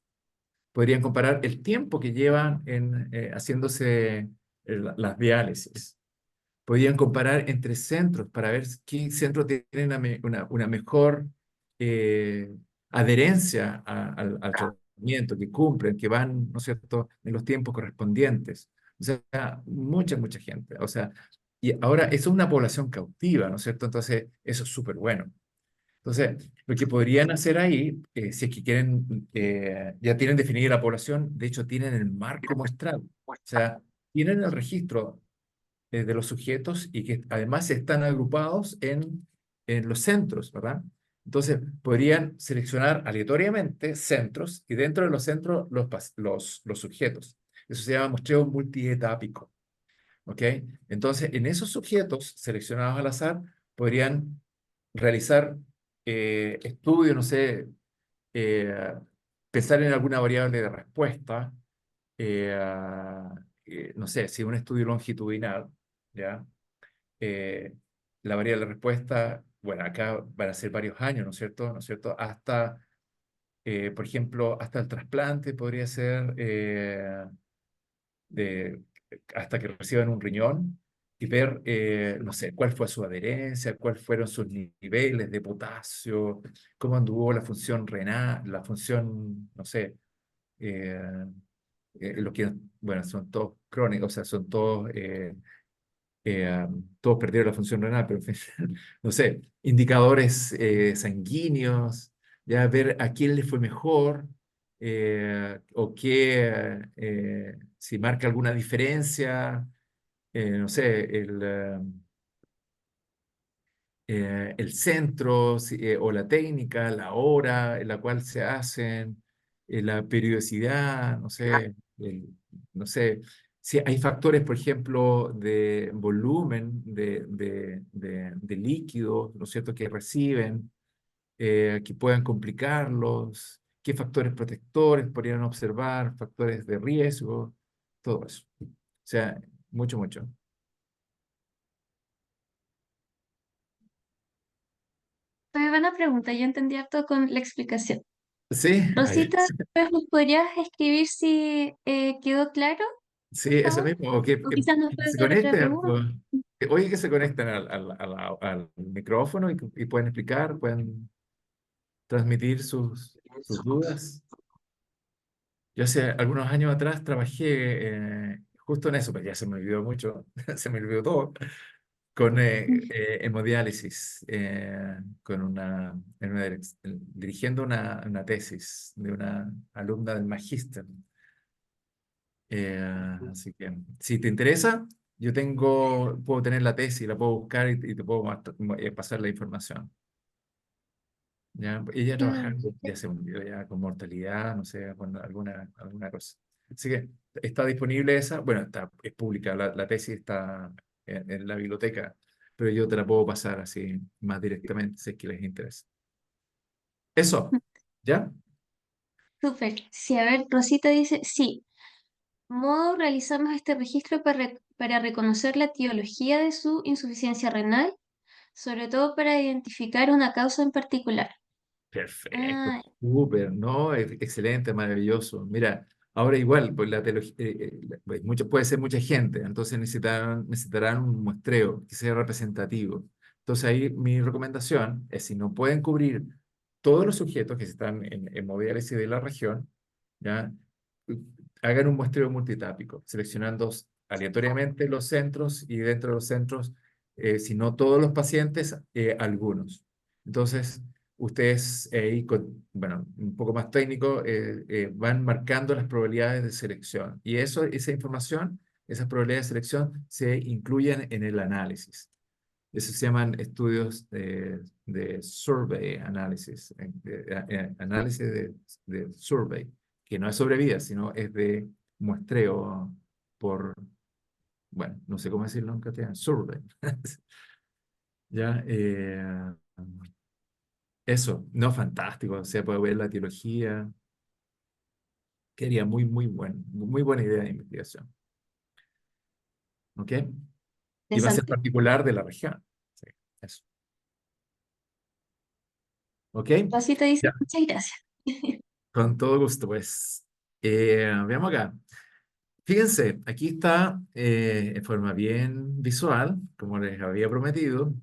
Podrían comparar el tiempo que llevan haciéndose las diálisis. Podrían comparar entre centros para ver qué centro tiene una mejor eh, adherencia al tratamiento, que cumplen, que van, ¿no es cierto?, en los tiempos correspondientes. O sea, mucha gente. O sea, y ahora eso es una población cautiva, ¿no es cierto? Entonces, eso es súper bueno. Entonces, lo que podrían hacer ahí, si es que quieren, ya tienen definida la población, de hecho tienen el marco muestral, o sea, tienen el registro de los sujetos y que además están agrupados en los centros, ¿verdad? Entonces, podrían seleccionar aleatoriamente centros y dentro de los centros los sujetos. Eso se llama muestreo multietápico, ¿ok? Entonces, en esos sujetos seleccionados al azar, podrían realizar estudios, no sé, eh, pensar en alguna variable de respuesta, no sé, si un estudio longitudinal, ¿ya? Eh, la variable de respuesta, bueno, acá van a ser varios años, ¿no es cierto? ¿No es cierto? Hasta, por ejemplo, hasta el trasplante podría ser de, hasta que reciban un riñón y ver, no sé, cuál fue su adherencia, cuáles fueron sus niveles de potasio, cómo anduvo la función renal, la función, no sé, eh, los que, bueno, son todos crónicos, o sea, son todos, todos perdieron la función renal, pero en fin, no sé, indicadores sanguíneos, ya ver a quién le fue mejor, o qué, si marca alguna diferencia, no sé, el centro o la técnica, la hora en la cual se hacen, la periodicidad, no sé, no sé, si hay factores, por ejemplo, de volumen de líquidos, ¿no es cierto?, que reciben, que puedan complicarlos, qué factores protectores podrían observar, factores de riesgo, todo eso. O sea, mucho. Muy buena pregunta, yo entendí harto con la explicación. Sí, Rosita, ¿pues ¿nos podrías escribir si quedó claro, sí, por eso favor? mismo, o O quizás nos que puedes se dar otra conecten, pregunta. pues. Oye, que se conecten al micrófono y pueden explicar, pueden transmitir sus dudas. Yo hace algunos años atrás trabajé justo en eso, pero ya se me olvidó mucho, se me olvidó todo, con hemodiálisis, dirigiendo una tesis de una alumna del magíster. Así que, si te interesa, puedo tener la tesis, la puedo buscar y te puedo pasar la información. ¿Ya? Ella trabaja ya hace un video ya con mortalidad, no sé, con alguna cosa. Así que está disponible esa, bueno, es pública, la tesis está en la biblioteca, pero yo te la puedo pasar así más directamente si es que les interesa. Eso, ¿ya? Súper. Sí, a ver, Rosita dice, sí. Modo, realizamos este registro para reconocer la etiología de su insuficiencia renal, sobre todo para identificar una causa en particular. Perfecto, Ah, súper, ¿no? Excelente, maravilloso. Mira, ahora igual, pues pues, puede ser mucha gente, entonces necesitarán un muestreo que sea representativo. Entonces ahí mi recomendación es, si no pueden cubrir todos los sujetos que están en hemodiálisis de la región, ¿ya? Hagan un muestreo multitápico, seleccionando aleatoriamente los centros y dentro de los centros, si no todos los pacientes, algunos. Entonces, ustedes ahí, bueno, un poco más técnico, van marcando las probabilidades de selección. Y esa información, esas probabilidades de selección, se incluyen en el análisis. Eso se llaman estudios de survey analysis, análisis de survey, que no es sobre vida, sino es de muestreo por, bueno, no sé cómo decirlo en castellano, survey. ¿Ya? Eso, no, fantástico, o sea, puede ver la teología, quería muy buena idea de investigación, ¿ok? Y va a ser interesante. particular de la región, sí, eso, ¿ok? Rosita dice, Ya, muchas gracias. con todo gusto, pues, veamos acá. Fíjense, aquí está en forma bien visual, como les había prometido,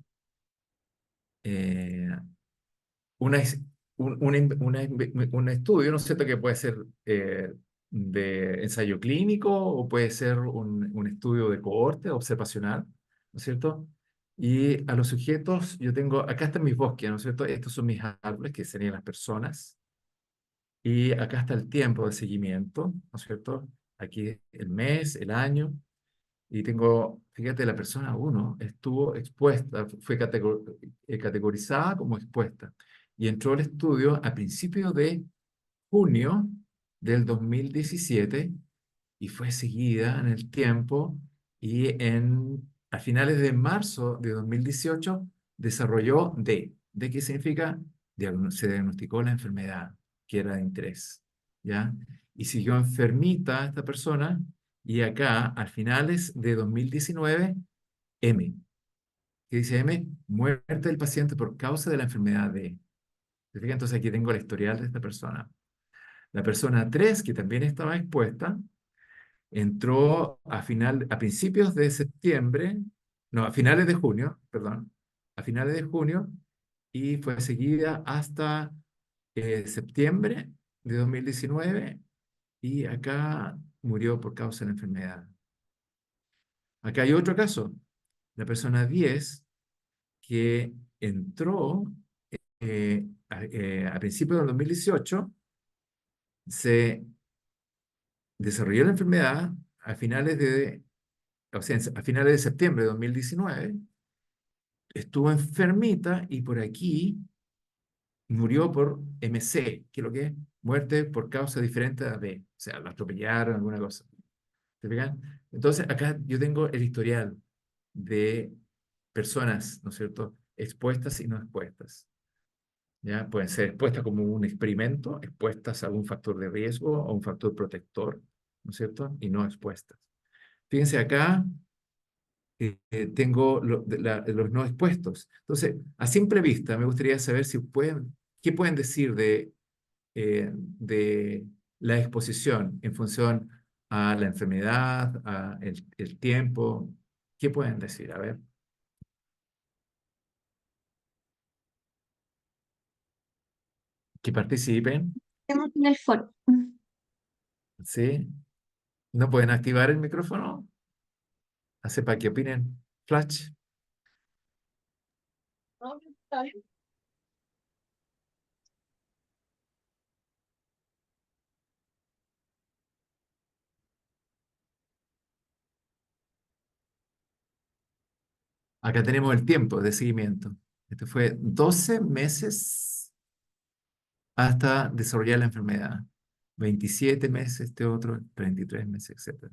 eh, una, es- un estudio, ¿no es cierto?, que puede ser de ensayo clínico o puede ser un estudio de cohorte observacional, ¿no es cierto? Y a los sujetos, acá están mis bosques, ¿no es cierto? Estos son mis árboles, que serían las personas, y acá está el tiempo de seguimiento, ¿no es cierto? Aquí el mes, el año, y fíjate, la persona uno estuvo expuesta, fue categorizada como expuesta y entró al estudio a principios de junio del 2017 y fue seguida en el tiempo y a finales de marzo de 2018 desarrolló D. ¿D qué significa? Se diagnosticó la enfermedad que era de interés, ¿ya? Y siguió enfermita esta persona y acá, a finales de 2019, M. ¿Qué dice M? Muerte del paciente por causa de la enfermedad D. ¿Se fija? Entonces aquí tengo el historial de esta persona. La persona 3 que también estaba expuesta, entró a principios de septiembre, no, a finales de junio, perdón, a finales de junio, y fue seguida hasta septiembre de 2019, y acá murió por causa de la enfermedad. Acá hay otro caso, la persona 10 que entró a principios del 2018, se desarrolló la enfermedad a finales o sea, a finales de septiembre de 2019, estuvo enfermita y por aquí murió por MC, que es lo que es muerte por causa diferente a B, o sea, lo atropellaron, alguna cosa. ¿Te fijan? Entonces, acá yo tengo el historial de personas, ¿no es cierto?, expuestas y no expuestas. ¿Ya? Pueden ser expuestas como un experimento, expuestas a algún factor de riesgo o un factor protector, ¿no es cierto?, y no expuestas. Fíjense acá, tengo los no expuestos. Entonces, a simple vista, me gustaría saber qué pueden decir de la exposición en función a la enfermedad, a el tiempo. ¿Qué pueden decir? A ver, que participen, Estamos en el foro. ¿sí? ¿No pueden activar el micrófono? Hace para que opinen. Flash. No, está bien. Acá tenemos el tiempo de seguimiento. Este fue 12 meses hasta desarrollar la enfermedad. 27 meses, este otro, 33 meses, etcétera.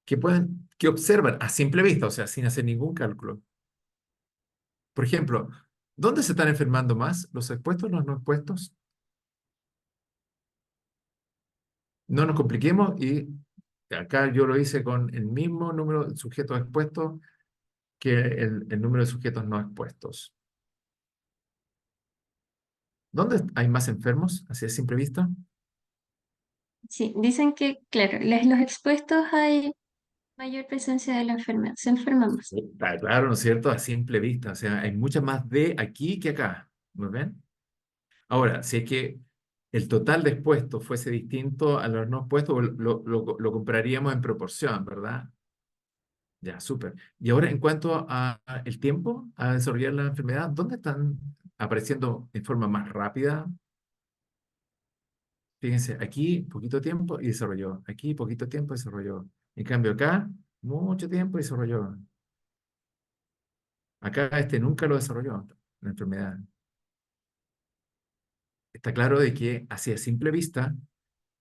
¿Qué observan a simple vista, o sea, sin hacer ningún cálculo? Por ejemplo, ¿dónde se están enfermando más? ¿Los expuestos o los no expuestos? No nos compliquemos y acá yo lo hice con el mismo número de sujetos expuestos que el número de sujetos no expuestos. ¿Dónde hay más enfermos, así a simple vista? Sí, dicen que, claro, los expuestos hay mayor presencia de la enfermedad, se enferman más. Está claro, ¿no es cierto? A simple vista, o sea, hay mucha más de aquí que acá, ¿me ven? Ahora, si es que el total de expuestos fuese distinto a los no expuestos, lo compraríamos en proporción, ¿verdad? Ya, súper. Y ahora, en cuanto a el tiempo a desarrollar la enfermedad, ¿dónde están apareciendo en forma más rápida? Fíjense, aquí poquito tiempo y desarrolló. Aquí poquito tiempo y desarrolló. En cambio, acá mucho tiempo y desarrolló. Acá este nunca lo desarrolló, la enfermedad. Está claro de que, así a simple vista,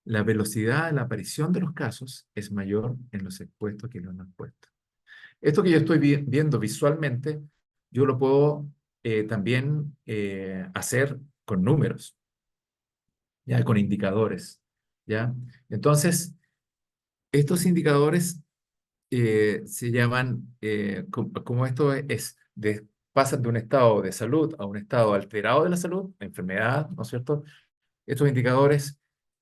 la velocidad de la aparición de los casos es mayor en los expuestos que en los no expuestos. Esto que yo estoy viendo visualmente, yo lo puedo también hacer con números, ya con indicadores, ¿ya? Entonces, estos indicadores se llaman, como esto pasan de un estado de salud a un estado alterado de la salud, enfermedad, ¿no es cierto? Estos indicadores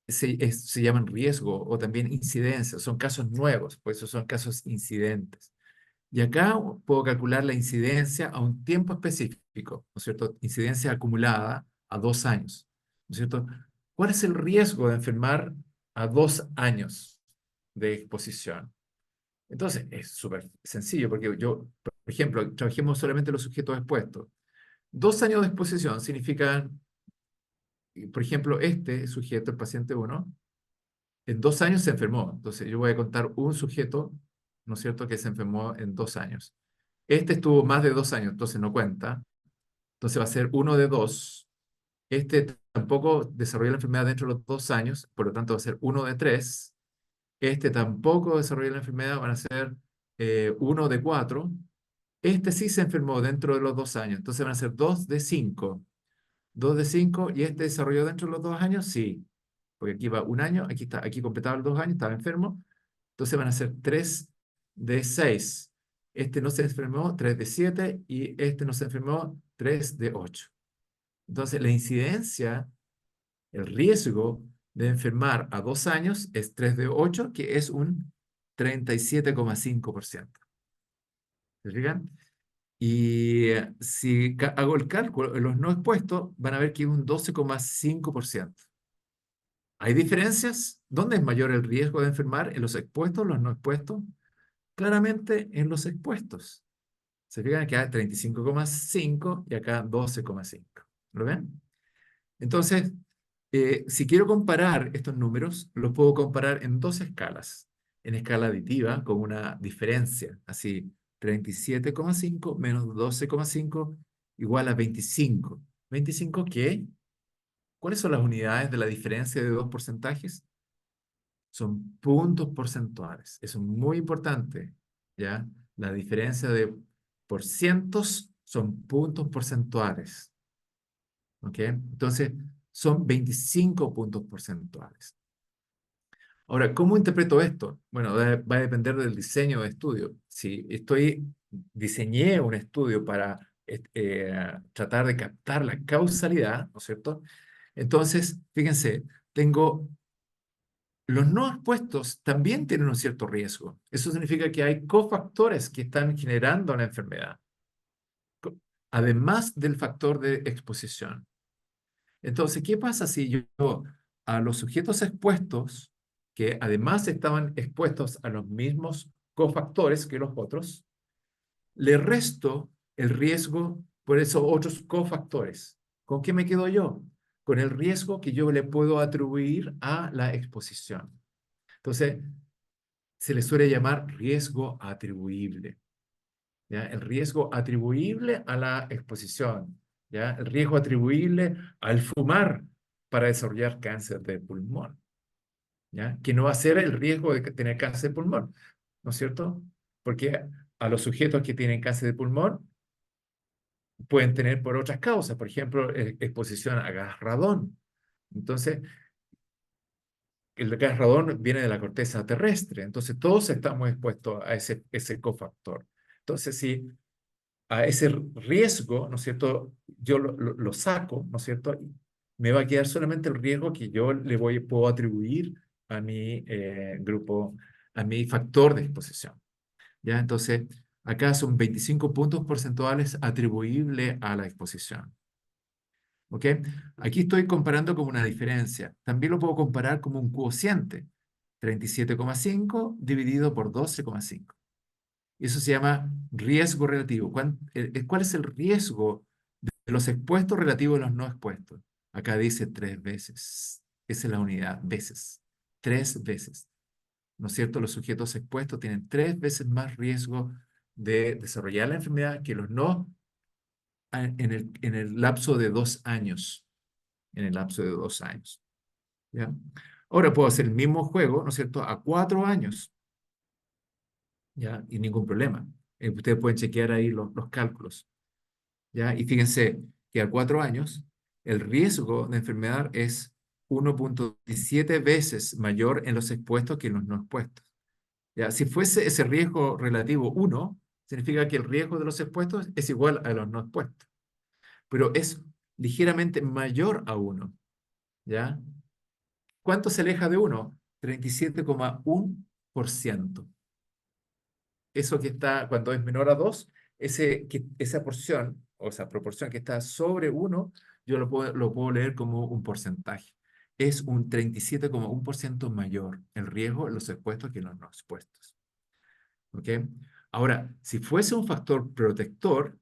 se llaman riesgo o también incidencia, son casos nuevos, por eso son casos incidentes. Y acá puedo calcular la incidencia a un tiempo específico, ¿no es cierto? Incidencia acumulada a 2 años, ¿no es cierto? ¿Cuál es el riesgo de enfermar a 2 años de exposición? Entonces, es súper sencillo, porque yo, por ejemplo, trabajemos solamente los sujetos expuestos. 2 años de exposición significan, por ejemplo, este sujeto, el paciente 1, en 2 años se enfermó. Entonces, yo voy a contar un sujeto, ¿no es cierto?, que se enfermó en 2 años. Este estuvo más de 2 años, entonces no cuenta. Entonces va a ser 1 de 2. Este tampoco desarrolló la enfermedad dentro de los 2 años, por lo tanto va a ser 1 de 3. Este tampoco desarrolló la enfermedad, van a ser 1 de 4. Este sí se enfermó dentro de los 2 años, entonces van a ser 2 de 5. 2 de 5, y este desarrolló dentro de los 2 años, sí. Porque aquí va un año, aquí está, aquí completaba los 2 años, estaba enfermo. Entonces van a ser 3 de 6. Este no se enfermó, 3 de 7, y este no se enfermó, 3 de 8. Entonces la incidencia, el riesgo de enfermar a 2 años es 3 de 8, que es un 37,5%. ¿Se fijan? Y si hago el cálculo, los no expuestos van a ver que es un 12,5%. ¿Hay diferencias? ¿Dónde es mayor el riesgo de enfermar? ¿En los expuestos o los no expuestos? Claramente en los expuestos. Se fijan que acá 35,5 y acá 12,5. ¿Lo ven? Entonces, si quiero comparar estos números, los puedo comparar en dos escalas. En escala aditiva, con una diferencia, así, 37,5 menos 12,5 igual a 25. ¿25 qué? ¿Cuáles son las unidades de la diferencia de dos porcentajes? Son puntos porcentuales. Eso es muy importante, ¿ya? La diferencia de por cientos son puntos porcentuales, ¿ok? Entonces, son 25 puntos porcentuales. Ahora, ¿cómo interpreto esto? Bueno, va a depender del diseño de estudio. Si diseñé un estudio para tratar de captar la causalidad, ¿no es cierto? Entonces, fíjense, los no expuestos también tienen un cierto riesgo. Eso significa que hay cofactores que están generando la enfermedad, co- además del factor de exposición. Entonces, ¿qué pasa si yo a los sujetos expuestos, que además estaban expuestos a los mismos cofactores que los otros, le resto el riesgo por esos otros cofactores? ¿Con qué me quedo yo? Con el riesgo que yo le puedo atribuir a la exposición. Entonces, se le suele llamar riesgo atribuible. ¿ya? El riesgo atribuible a la exposición, ¿ya? El riesgo atribuible al fumar para desarrollar cáncer de pulmón, ¿ya? Que no va a ser el riesgo de tener cáncer de pulmón, ¿no es cierto? Porque a los sujetos que tienen cáncer de pulmón pueden tener por otras causas, por ejemplo, exposición a gas radón. Entonces, el gas radón viene de la corteza terrestre, entonces todos estamos expuestos a ese cofactor. Entonces, si a ese riesgo, ¿no es cierto?, yo lo saco, ¿no es cierto?, me va a quedar solamente el riesgo que yo puedo atribuir a mi grupo, a mi factor de exposición. ¿Ya? Entonces, acá son 25 puntos porcentuales atribuibles a la exposición. ¿Ok? Aquí estoy comparando como una diferencia. También lo puedo comparar como un cociente. 37,5 dividido por 12,5. Eso se llama riesgo relativo. ¿Cuál es el riesgo de los expuestos relativo a los no expuestos? Acá dice 3 veces. Esa es la unidad, veces. 3 veces. ¿No es cierto? Los sujetos expuestos tienen 3 veces más riesgo de desarrollar la enfermedad que los no en el lapso de 2 años. En el lapso de 2 años. ¿Ya? Ahora puedo hacer el mismo juego, ¿no es cierto?, a 4 años. ¿Ya? Y ningún problema. Ustedes pueden chequear ahí los cálculos. ¿Ya? Y fíjense que a 4 años el riesgo de enfermedad es 1,17 veces mayor en los expuestos que en los no expuestos. ¿Ya? Si fuese ese riesgo relativo 1, significa que el riesgo de los expuestos es igual a los no expuestos. Pero es ligeramente mayor a 1. ¿Ya? ¿Cuánto se aleja de 1? 37,1%. Eso que está, cuando es menor a 2, esa porción, o esa proporción que está sobre 1, yo lo puedo leer como un porcentaje. Es un 37,1% mayor el riesgo en los expuestos que en los no expuestos. ¿Ok? Ahora, si fuese un factor protector,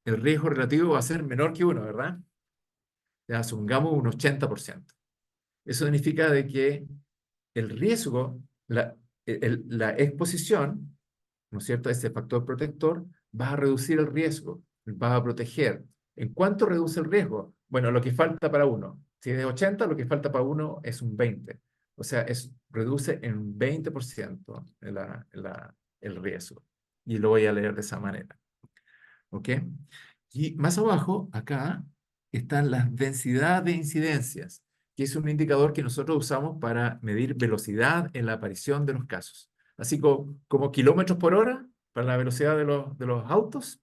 el riesgo relativo va a ser menor que 1, ¿verdad? Ya, supongamos un 80%. Eso significa de que el riesgo, la exposición, ¿no es cierto?, ese factor protector va a reducir el riesgo, va a proteger. ¿En cuánto reduce el riesgo? Bueno, lo que falta para 1. Si es de 80, lo que falta para 1 es un 20. O sea, reduce en un 20% el riesgo. Y lo voy a leer de esa manera. ¿Ok? Y más abajo, acá, están las densidades de incidencias, que es un indicador que nosotros usamos para medir velocidad en la aparición de los casos. Así como kilómetros por hora para la velocidad de los autos,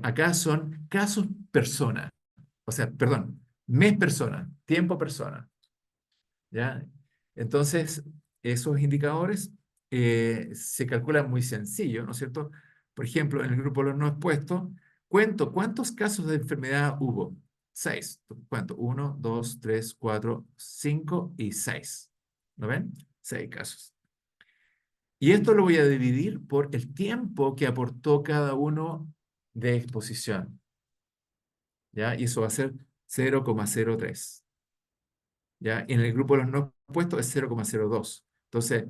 acá son casos persona. O sea, perdón, mes persona, tiempo persona. ¿Ya? Entonces, esos indicadores se calculan muy sencillo, ¿no es cierto? Por ejemplo, en el grupo de los no expuestos, cuento cuántos casos de enfermedad hubo. 6. ¿Cuánto? 1, 2, 3, 4, 5 y 6. ¿Lo ven? 6 casos. Y esto lo voy a dividir por el tiempo que aportó cada uno de exposición. ¿Ya? Y eso va a ser 0,03. ¿Ya? Y en el grupo de los no expuestos es 0,02. Entonces,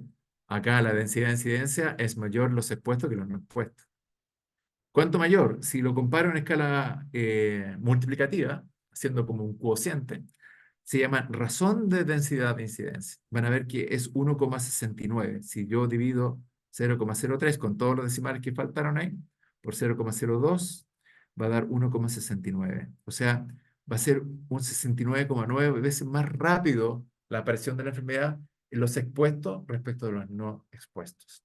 acá la densidad de incidencia es mayor los expuestos que los no expuestos. ¿Cuánto mayor? Si lo comparo en escala multiplicativa, haciendo como un cociente, se llama razón de densidad de incidencia. Van a ver que es 1,69. Si yo divido 0,03 con todos los decimales que faltaron ahí, por 0,02, va a dar 1,69. O sea, va a ser un 69,9 veces más rápido la aparición de la enfermedad en los expuestos respecto de los no expuestos.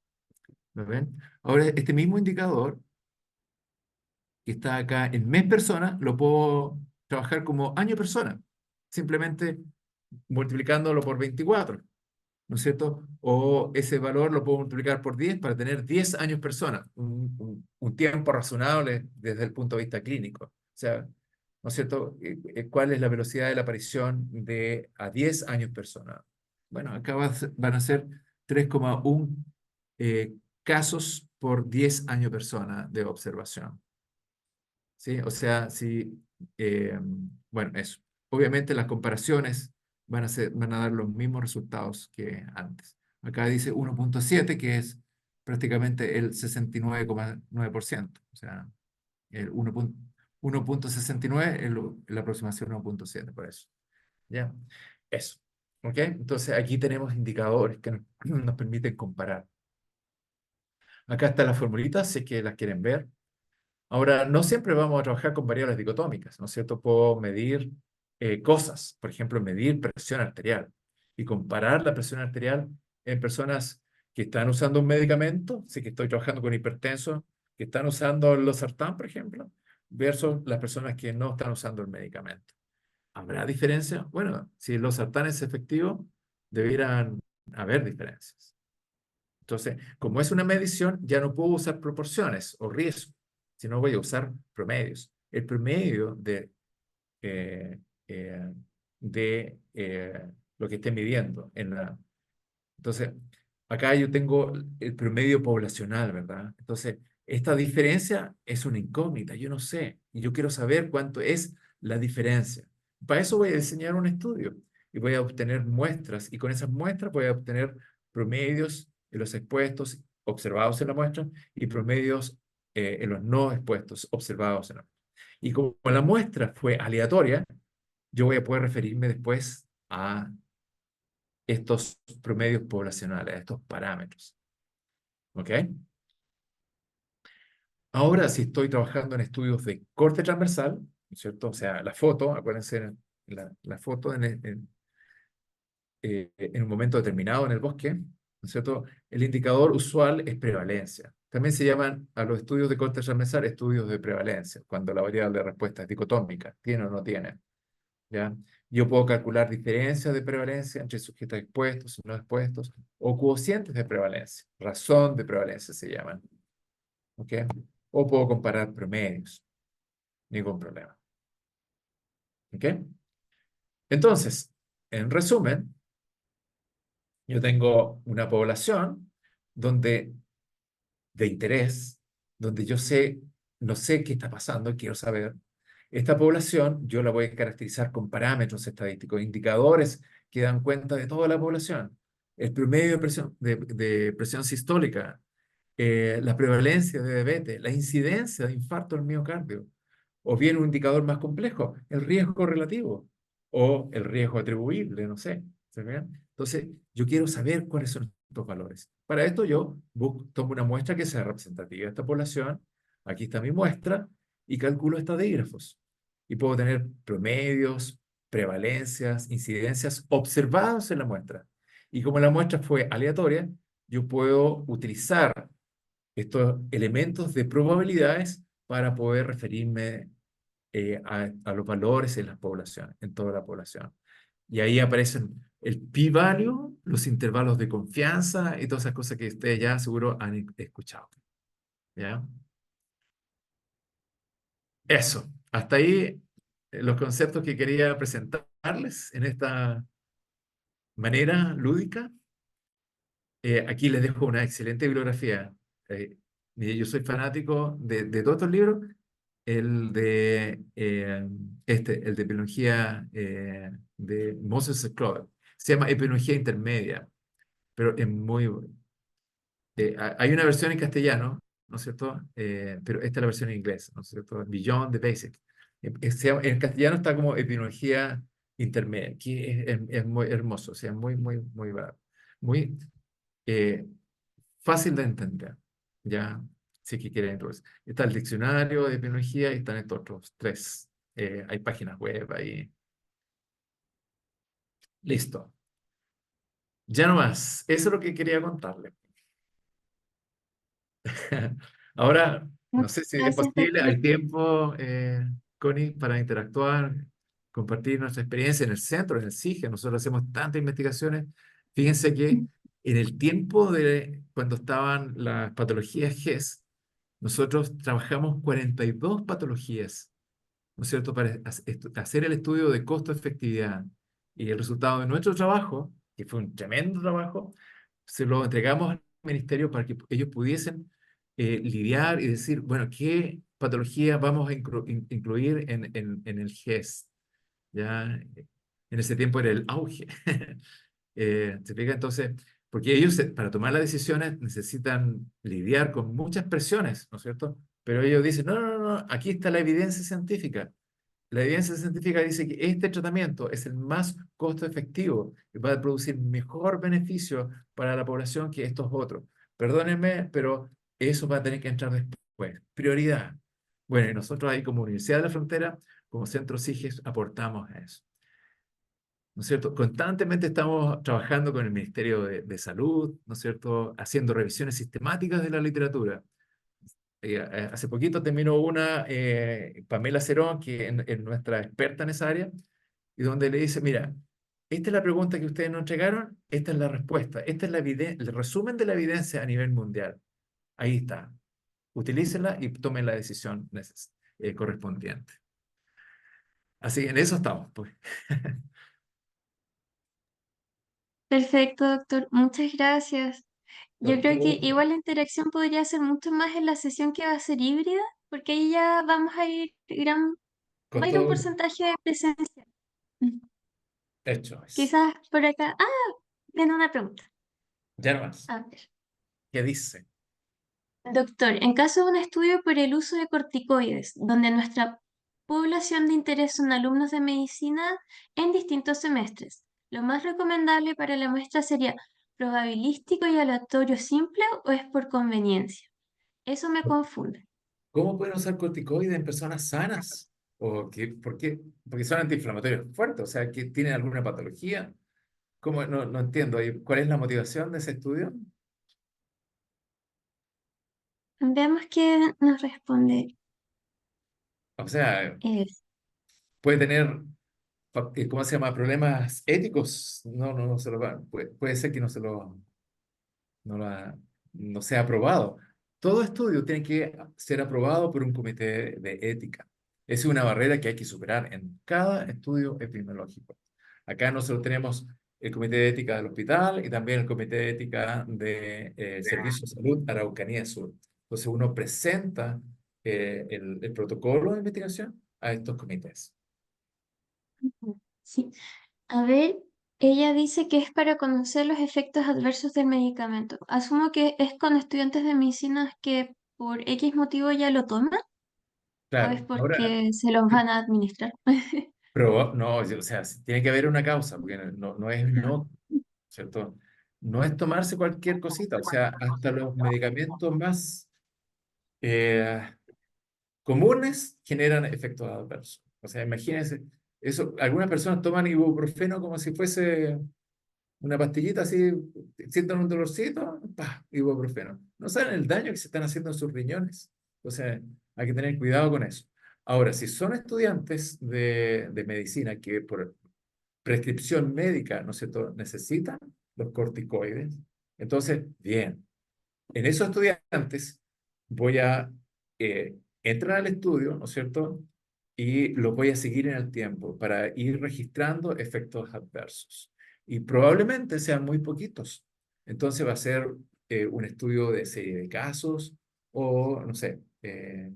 ¿Lo ven? Ahora, este mismo indicador que está acá en mes persona, lo puedo trabajar como año persona, simplemente multiplicándolo por 24, ¿no es cierto? O ese valor lo puedo multiplicar por 10 para tener 10 años persona, un tiempo razonable desde el punto de vista clínico. O sea, ¿no es cierto? ¿Cuál es la velocidad de la aparición a 10 años persona? Bueno, acá van a ser 3,1 casos por 10 años persona de observación. ¿Sí? O sea, bueno, eso. Obviamente las comparaciones van a dar los mismos resultados que antes. Acá dice 1,7, que es prácticamente el 69,9%. O sea, el 1,69 es la aproximación 1,7 por eso. ¿Ya? Eso. ¿Ok? Entonces aquí tenemos indicadores que nos permiten comparar. Acá está la formulita, sé que las quieren ver. Ahora, no siempre vamos a trabajar con variables dicotómicas, ¿no es cierto? Puedo medir cosas, por ejemplo, medir presión arterial y comparar la presión arterial en personas que están usando un medicamento, sí que estoy trabajando con hipertensos, que están usando el losartán, por ejemplo, versus las personas que no están usando el medicamento. ¿Habrá diferencia? Bueno, si el losartán es efectivo, debieran haber diferencias. Entonces, como es una medición, ya no puedo usar proporciones o riesgo, sino voy a usar promedios. El promedio eh, eh, de lo que esté midiendo. Entonces, acá yo tengo el promedio poblacional, ¿verdad? Entonces, esta diferencia es una incógnita, yo no sé, y yo quiero saber cuánto es la diferencia. Para eso voy a diseñar un estudio y voy a obtener muestras, y con esas muestras voy a obtener promedios en los expuestos observados en la muestra y promedios en los no expuestos observados en la muestra. Y como la muestra fue aleatoria, yo voy a poder referirme después a estos promedios poblacionales, a estos parámetros. ¿Ok? Ahora, si estoy trabajando en estudios de corte transversal, ¿no es cierto? O sea, la foto, acuérdense, la foto en un momento determinado en el bosque, ¿no es cierto? El indicador usual es prevalencia. También se llaman a los estudios de corte transversal estudios de prevalencia, cuando la variable de respuesta es dicotómica, tiene o no tiene. ¿Ya? Yo puedo calcular diferencias de prevalencia entre sujetos expuestos y no expuestos, o cocientes de prevalencia, razón de prevalencia se llaman. ¿Ok? O puedo comparar promedios, ningún problema. ¿Ok? Entonces, en resumen, yo tengo una población donde, de interés, donde yo sé, no sé qué está pasando, quiero saber. Esta población yo la voy a caracterizar con parámetros estadísticos, indicadores que dan cuenta de toda la población. El promedio de presión sistólica, la prevalencia de diabetes, la incidencia de infarto al miocardio, o bien un indicador más complejo, el riesgo relativo o el riesgo atribuible, no sé. ¿Se fijan? Entonces, yo quiero saber cuáles son estos valores. Para esto yo tomo una muestra que sea representativa de esta población. Aquí está mi muestra y calculo estadígrafos. Y puedo tener promedios, prevalencias, incidencias observados en la muestra. Y como la muestra fue aleatoria, yo puedo utilizar estos elementos de probabilidades para poder referirme a los valores en la población, en toda la población. Y ahí aparecen el p-value, los intervalos de confianza y todas esas cosas que ustedes ya seguro han escuchado. ¿Ya? Eso. Hasta ahí los conceptos que quería presentarles en esta manera lúdica. Aquí les dejo una excelente bibliografía. Mire, yo soy fanático de todos estos libros. El de epidemiología de Moses Clover. Se llama Epidemiología Intermedia, pero es muy... hay una versión en castellano, ¿no es cierto? Pero esta es la versión en inglés, ¿no es cierto? Beyond the Basic. En castellano está como Epidemiología Intermedia, que es muy hermoso, o sea, muy barato. Muy eh, fácil de entender, ¿ya? Si es que quieren introducir. Está el diccionario de epidemiología y están estos otros tres. Hay páginas web ahí. Listo. Ya no más. Eso es lo que quería contarle. Ahora, no Muchas sé si es gracias, posible, doctor. hay tiempo, Connie, para interactuar, compartir nuestra experiencia en el centro, en el CIGE. Nosotros hacemos tantas investigaciones. Fíjense que en el tiempo de cuando estaban las patologías GES, nosotros trabajamos 42 patologías, ¿no es cierto?, para hacer el estudio de costo-efectividad. Y el resultado de nuestro trabajo, que fue un tremendo trabajo, se lo entregamos al ministerio para que ellos pudiesen lidiar y decir, bueno, ¿qué patología vamos a incluir en el GES? ¿Ya? En ese tiempo era el auge. ¿Se fija? Entonces, porque ellos para tomar las decisiones necesitan lidiar con muchas presiones, ¿no es cierto? Pero ellos dicen, no, no, no, aquí está la evidencia científica. La evidencia científica dice que este tratamiento es el más costo efectivo y va a producir mejor beneficio para la población que estos otros. Perdónenme, pero eso va a tener que entrar después. Prioridad. Bueno, y nosotros ahí como Universidad de la Frontera, como Centro SIGES, aportamos a eso. ¿No es cierto? Constantemente estamos trabajando con el Ministerio de Salud, ¿no es cierto? Haciendo revisiones sistemáticas de la literatura. Hace poquito terminó una, Pamela Cerón, que es nuestra experta en esa área, y donde le dice, mira, esta es la pregunta que ustedes nos entregaron, esta es la respuesta, esta es el resumen de la evidencia a nivel mundial. Ahí está. Utilícenla y tomen la decisión correspondiente. Así, en eso estamos, pues. Perfecto, doctor. Muchas gracias. Yo creo que Doctor, igual la interacción podría ser mucho más en la sesión que va a ser híbrida, porque ahí ya vamos a ir va con a ir un todo porcentaje de presencia. Mm. hecho es. Quizás por acá. Viene una pregunta. Ya no más. A ver. ¿Qué dice? Doctor, en caso de un estudio por el uso de corticoides, donde nuestra población de interés son alumnos de medicina en distintos semestres, ¿lo más recomendable para la muestra sería probabilístico y aleatorio simple o es por conveniencia? Eso me confunde. ¿Cómo pueden usar corticoides en personas sanas? ¿Por qué? Porque son antiinflamatorios fuertes, o sea, que tienen alguna patología. ¿Cómo? No, no entiendo. ¿Y cuál es la motivación de ese estudio? Veamos qué nos responde. O sea, Es. puede tener, ¿cómo se llama? Problemas éticos. No, no, no se lo va. Puede ser que no, no sea aprobado. Todo estudio tiene que ser aprobado por un comité de ética. Esa es una barrera que hay que superar en cada estudio epidemiológico. Acá nosotros tenemos el comité de ética del hospital y también el comité de ética del Servicio de Salud Araucanía Sur. Entonces uno presenta el protocolo de investigación a estos comités. Sí. A ver, ella dice que es para conocer los efectos adversos del medicamento. Asumo que es con estudiantes de medicina que por X motivo ya lo toman o es Claro, ahora, porque se los van a administrar. pero no, o sea, tiene que haber una causa, porque no, no es no, ¿cierto? No es tomarse cualquier cosita, o sea, hasta los medicamentos más eh, comunes generan efectos adversos. O sea, imagínense, eso, algunas personas toman ibuprofeno como si fuese una pastillita así, sienten un dolorcito, ¡pah! Ibuprofeno. No saben el daño que se están haciendo en sus riñones. O sea, hay que tener cuidado con eso. Ahora, si son estudiantes de medicina que por prescripción médica, ¿no es cierto?, necesitan los corticoides, entonces, bien, en esos estudiantes voy a entrar al estudio, ¿no es cierto? Y los voy a seguir en el tiempo para ir registrando efectos adversos. Y probablemente sean muy poquitos. Entonces va a ser un estudio de serie de casos o, no sé, eh,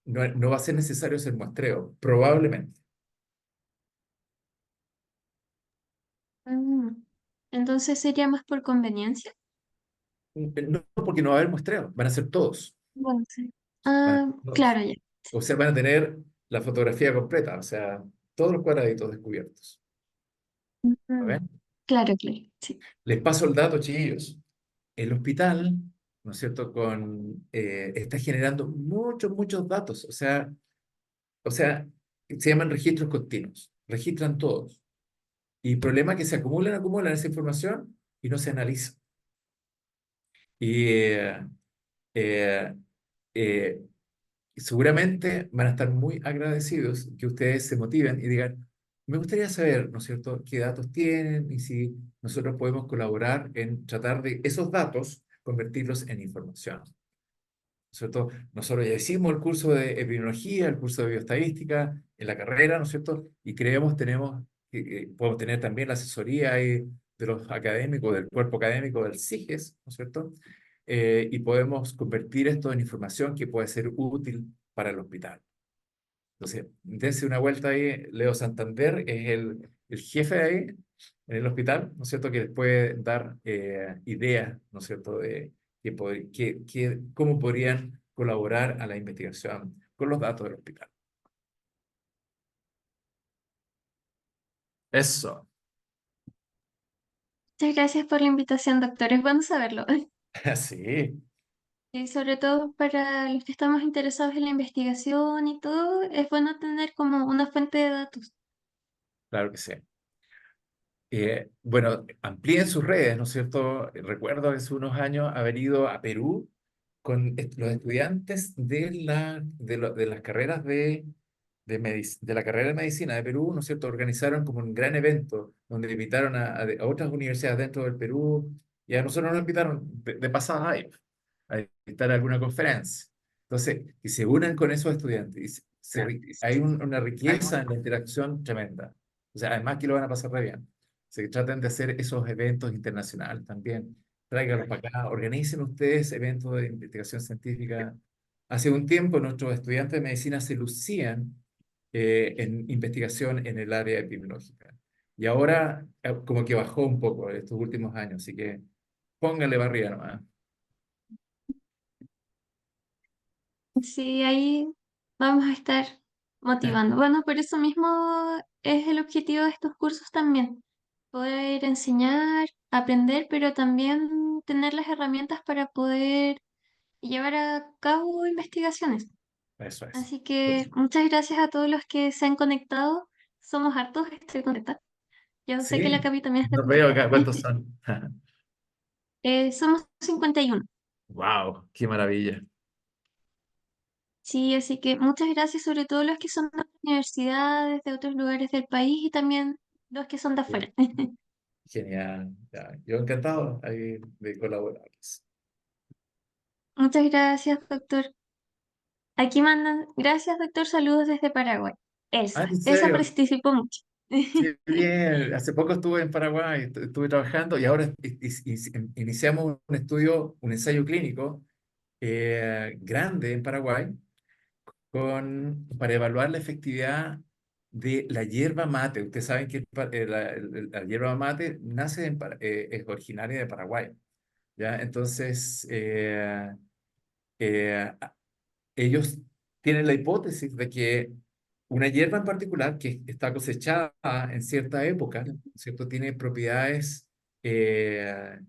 no, no va a ser necesario hacer muestreo, probablemente. Mm. Entonces sería más por conveniencia. No porque no va a haber muestreo, van a ser todos. Bueno, sí. Van a ser todos. Claro, ya. O sea, van a tener la fotografía completa, o sea, todos los cuadraditos descubiertos. ¿A Ujú. ver? Claro, claro. Sí. Les paso el dato, chiquillos. El hospital, ¿no es cierto?, está generando muchos, muchos datos. O sea, se llaman registros continuos. Registran todos. Y el problema es que se acumulan esa información y no se analiza. Y eh, eh, seguramente van a estar muy agradecidos que ustedes se motiven y digan, me gustaría saber, ¿no es cierto?, qué datos tienen y si nosotros podemos colaborar en tratar de esos datos convertirlos en información. ¿No es cierto? Nosotros ya hicimos el curso de epidemiología, el curso de bioestadística en la carrera, ¿no es cierto? Y podemos tener también la asesoría ahí de los académicos, del cuerpo académico del SIGES, ¿no es cierto? Y podemos convertir esto en información que puede ser útil para el hospital. Entonces, dense una vuelta ahí. Leo Santander es el jefe de ahí, en el hospital, ¿no es cierto?, que les puede dar ideas, ¿no es cierto?, de cómo podrían colaborar a la investigación con los datos del hospital. Eso. Muchas gracias por la invitación, doctor. Es bueno saberlo. Sí, Y sobre todo para los que estamos interesados en la investigación y todo, es bueno tener como una fuente de datos. claro que sí. Bueno, amplíen sus redes, ¿no es cierto? Recuerdo hace unos años haber ido a Perú con los estudiantes de las carreras de la carrera de medicina de Perú, ¿no es cierto? Organizaron como un gran evento donde invitaron a otras universidades dentro del Perú y a nosotros nos invitaron de pasada ahí a estar a alguna conferencia. Entonces, que se unan con esos estudiantes. Hay una riqueza en la interacción tremenda. O sea, además que lo van a pasar re bien. Se traten de hacer esos eventos internacionales también. Tráiganlos para acá, organicen ustedes eventos de investigación científica. Hace un tiempo nuestros estudiantes de medicina se lucían en investigación en el área epidemiológica. Y ahora como que bajó un poco estos últimos años, así que pónganle barriga nomás. Sí, ahí vamos a estar motivando. Bueno, por eso mismo es el objetivo de estos cursos también. Poder enseñar, aprender, pero también tener las herramientas para poder llevar a cabo investigaciones. Eso es. Así que muchas gracias a todos los que se han conectado. Somos hartos, estoy conectada. Yo sé que la Sí, Cami también está no veo conectada. acá cuántos son. Somos 51. Wow, qué maravilla. Sí, así que muchas gracias, sobre todo los que son de otras universidades, de otros lugares del país y también los que son de Sí, afuera. genial. Ya, yo encantado ahí de colaborar. Muchas gracias, doctor. Aquí mandan, gracias, doctor, saludos desde Paraguay. Ah, ¿en Esa serio? participó mucho. Qué bien. Hace poco estuve en Paraguay, estuve trabajando y ahora iniciamos un estudio, un ensayo clínico grande en Paraguay para evaluar la efectividad de la yerba mate. Ustedes saben que la yerba mate es originaria de Paraguay, ¿ya? Entonces, eh, ellos tienen la hipótesis de que una hierba en particular que está cosechada en cierta época, ¿cierto? Tiene propiedades eh,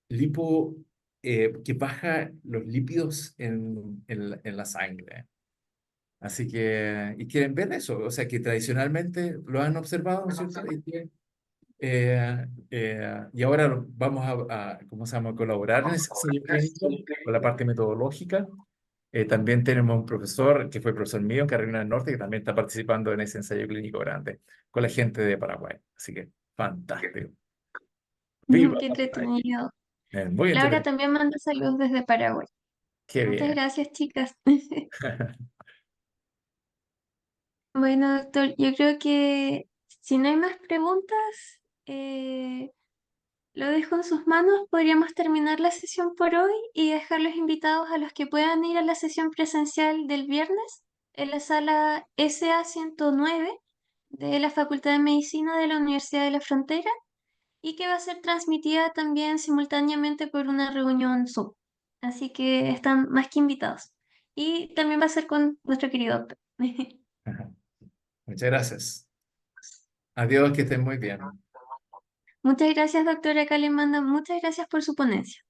lipo, que baja los lípidos en la sangre. Así que, y quieren ver eso, o sea que tradicionalmente lo han observado, ¿no es cierto? Y ahora vamos ¿cómo se llama?, colaborar en ese ensayo clínico con la parte metodológica. También tenemos un profesor que fue profesor mío en Carolina del Norte que también está participando en ese ensayo clínico grande con la gente de Paraguay. Así que fantástico. ¡Viva Qué Paraguay! entretenido. Muy Laura entretenido. también manda saludos desde Paraguay. Qué Muchas bien. gracias, chicas. Bueno, doctor, yo creo que si no hay más preguntas, eh, lo dejo en sus manos. Podríamos terminar la sesión por hoy y dejar los invitados a los que puedan ir a la sesión presencial del viernes en la sala SA-109 de la Facultad de Medicina de la Universidad de la Frontera y que va a ser transmitida también simultáneamente por una reunión Zoom. Así que están más que invitados. Y también va a ser con nuestro querido doctor. Muchas gracias. Adiós, que estén muy bien. Muchas gracias, doctora. Acá le mando muchas gracias por su ponencia.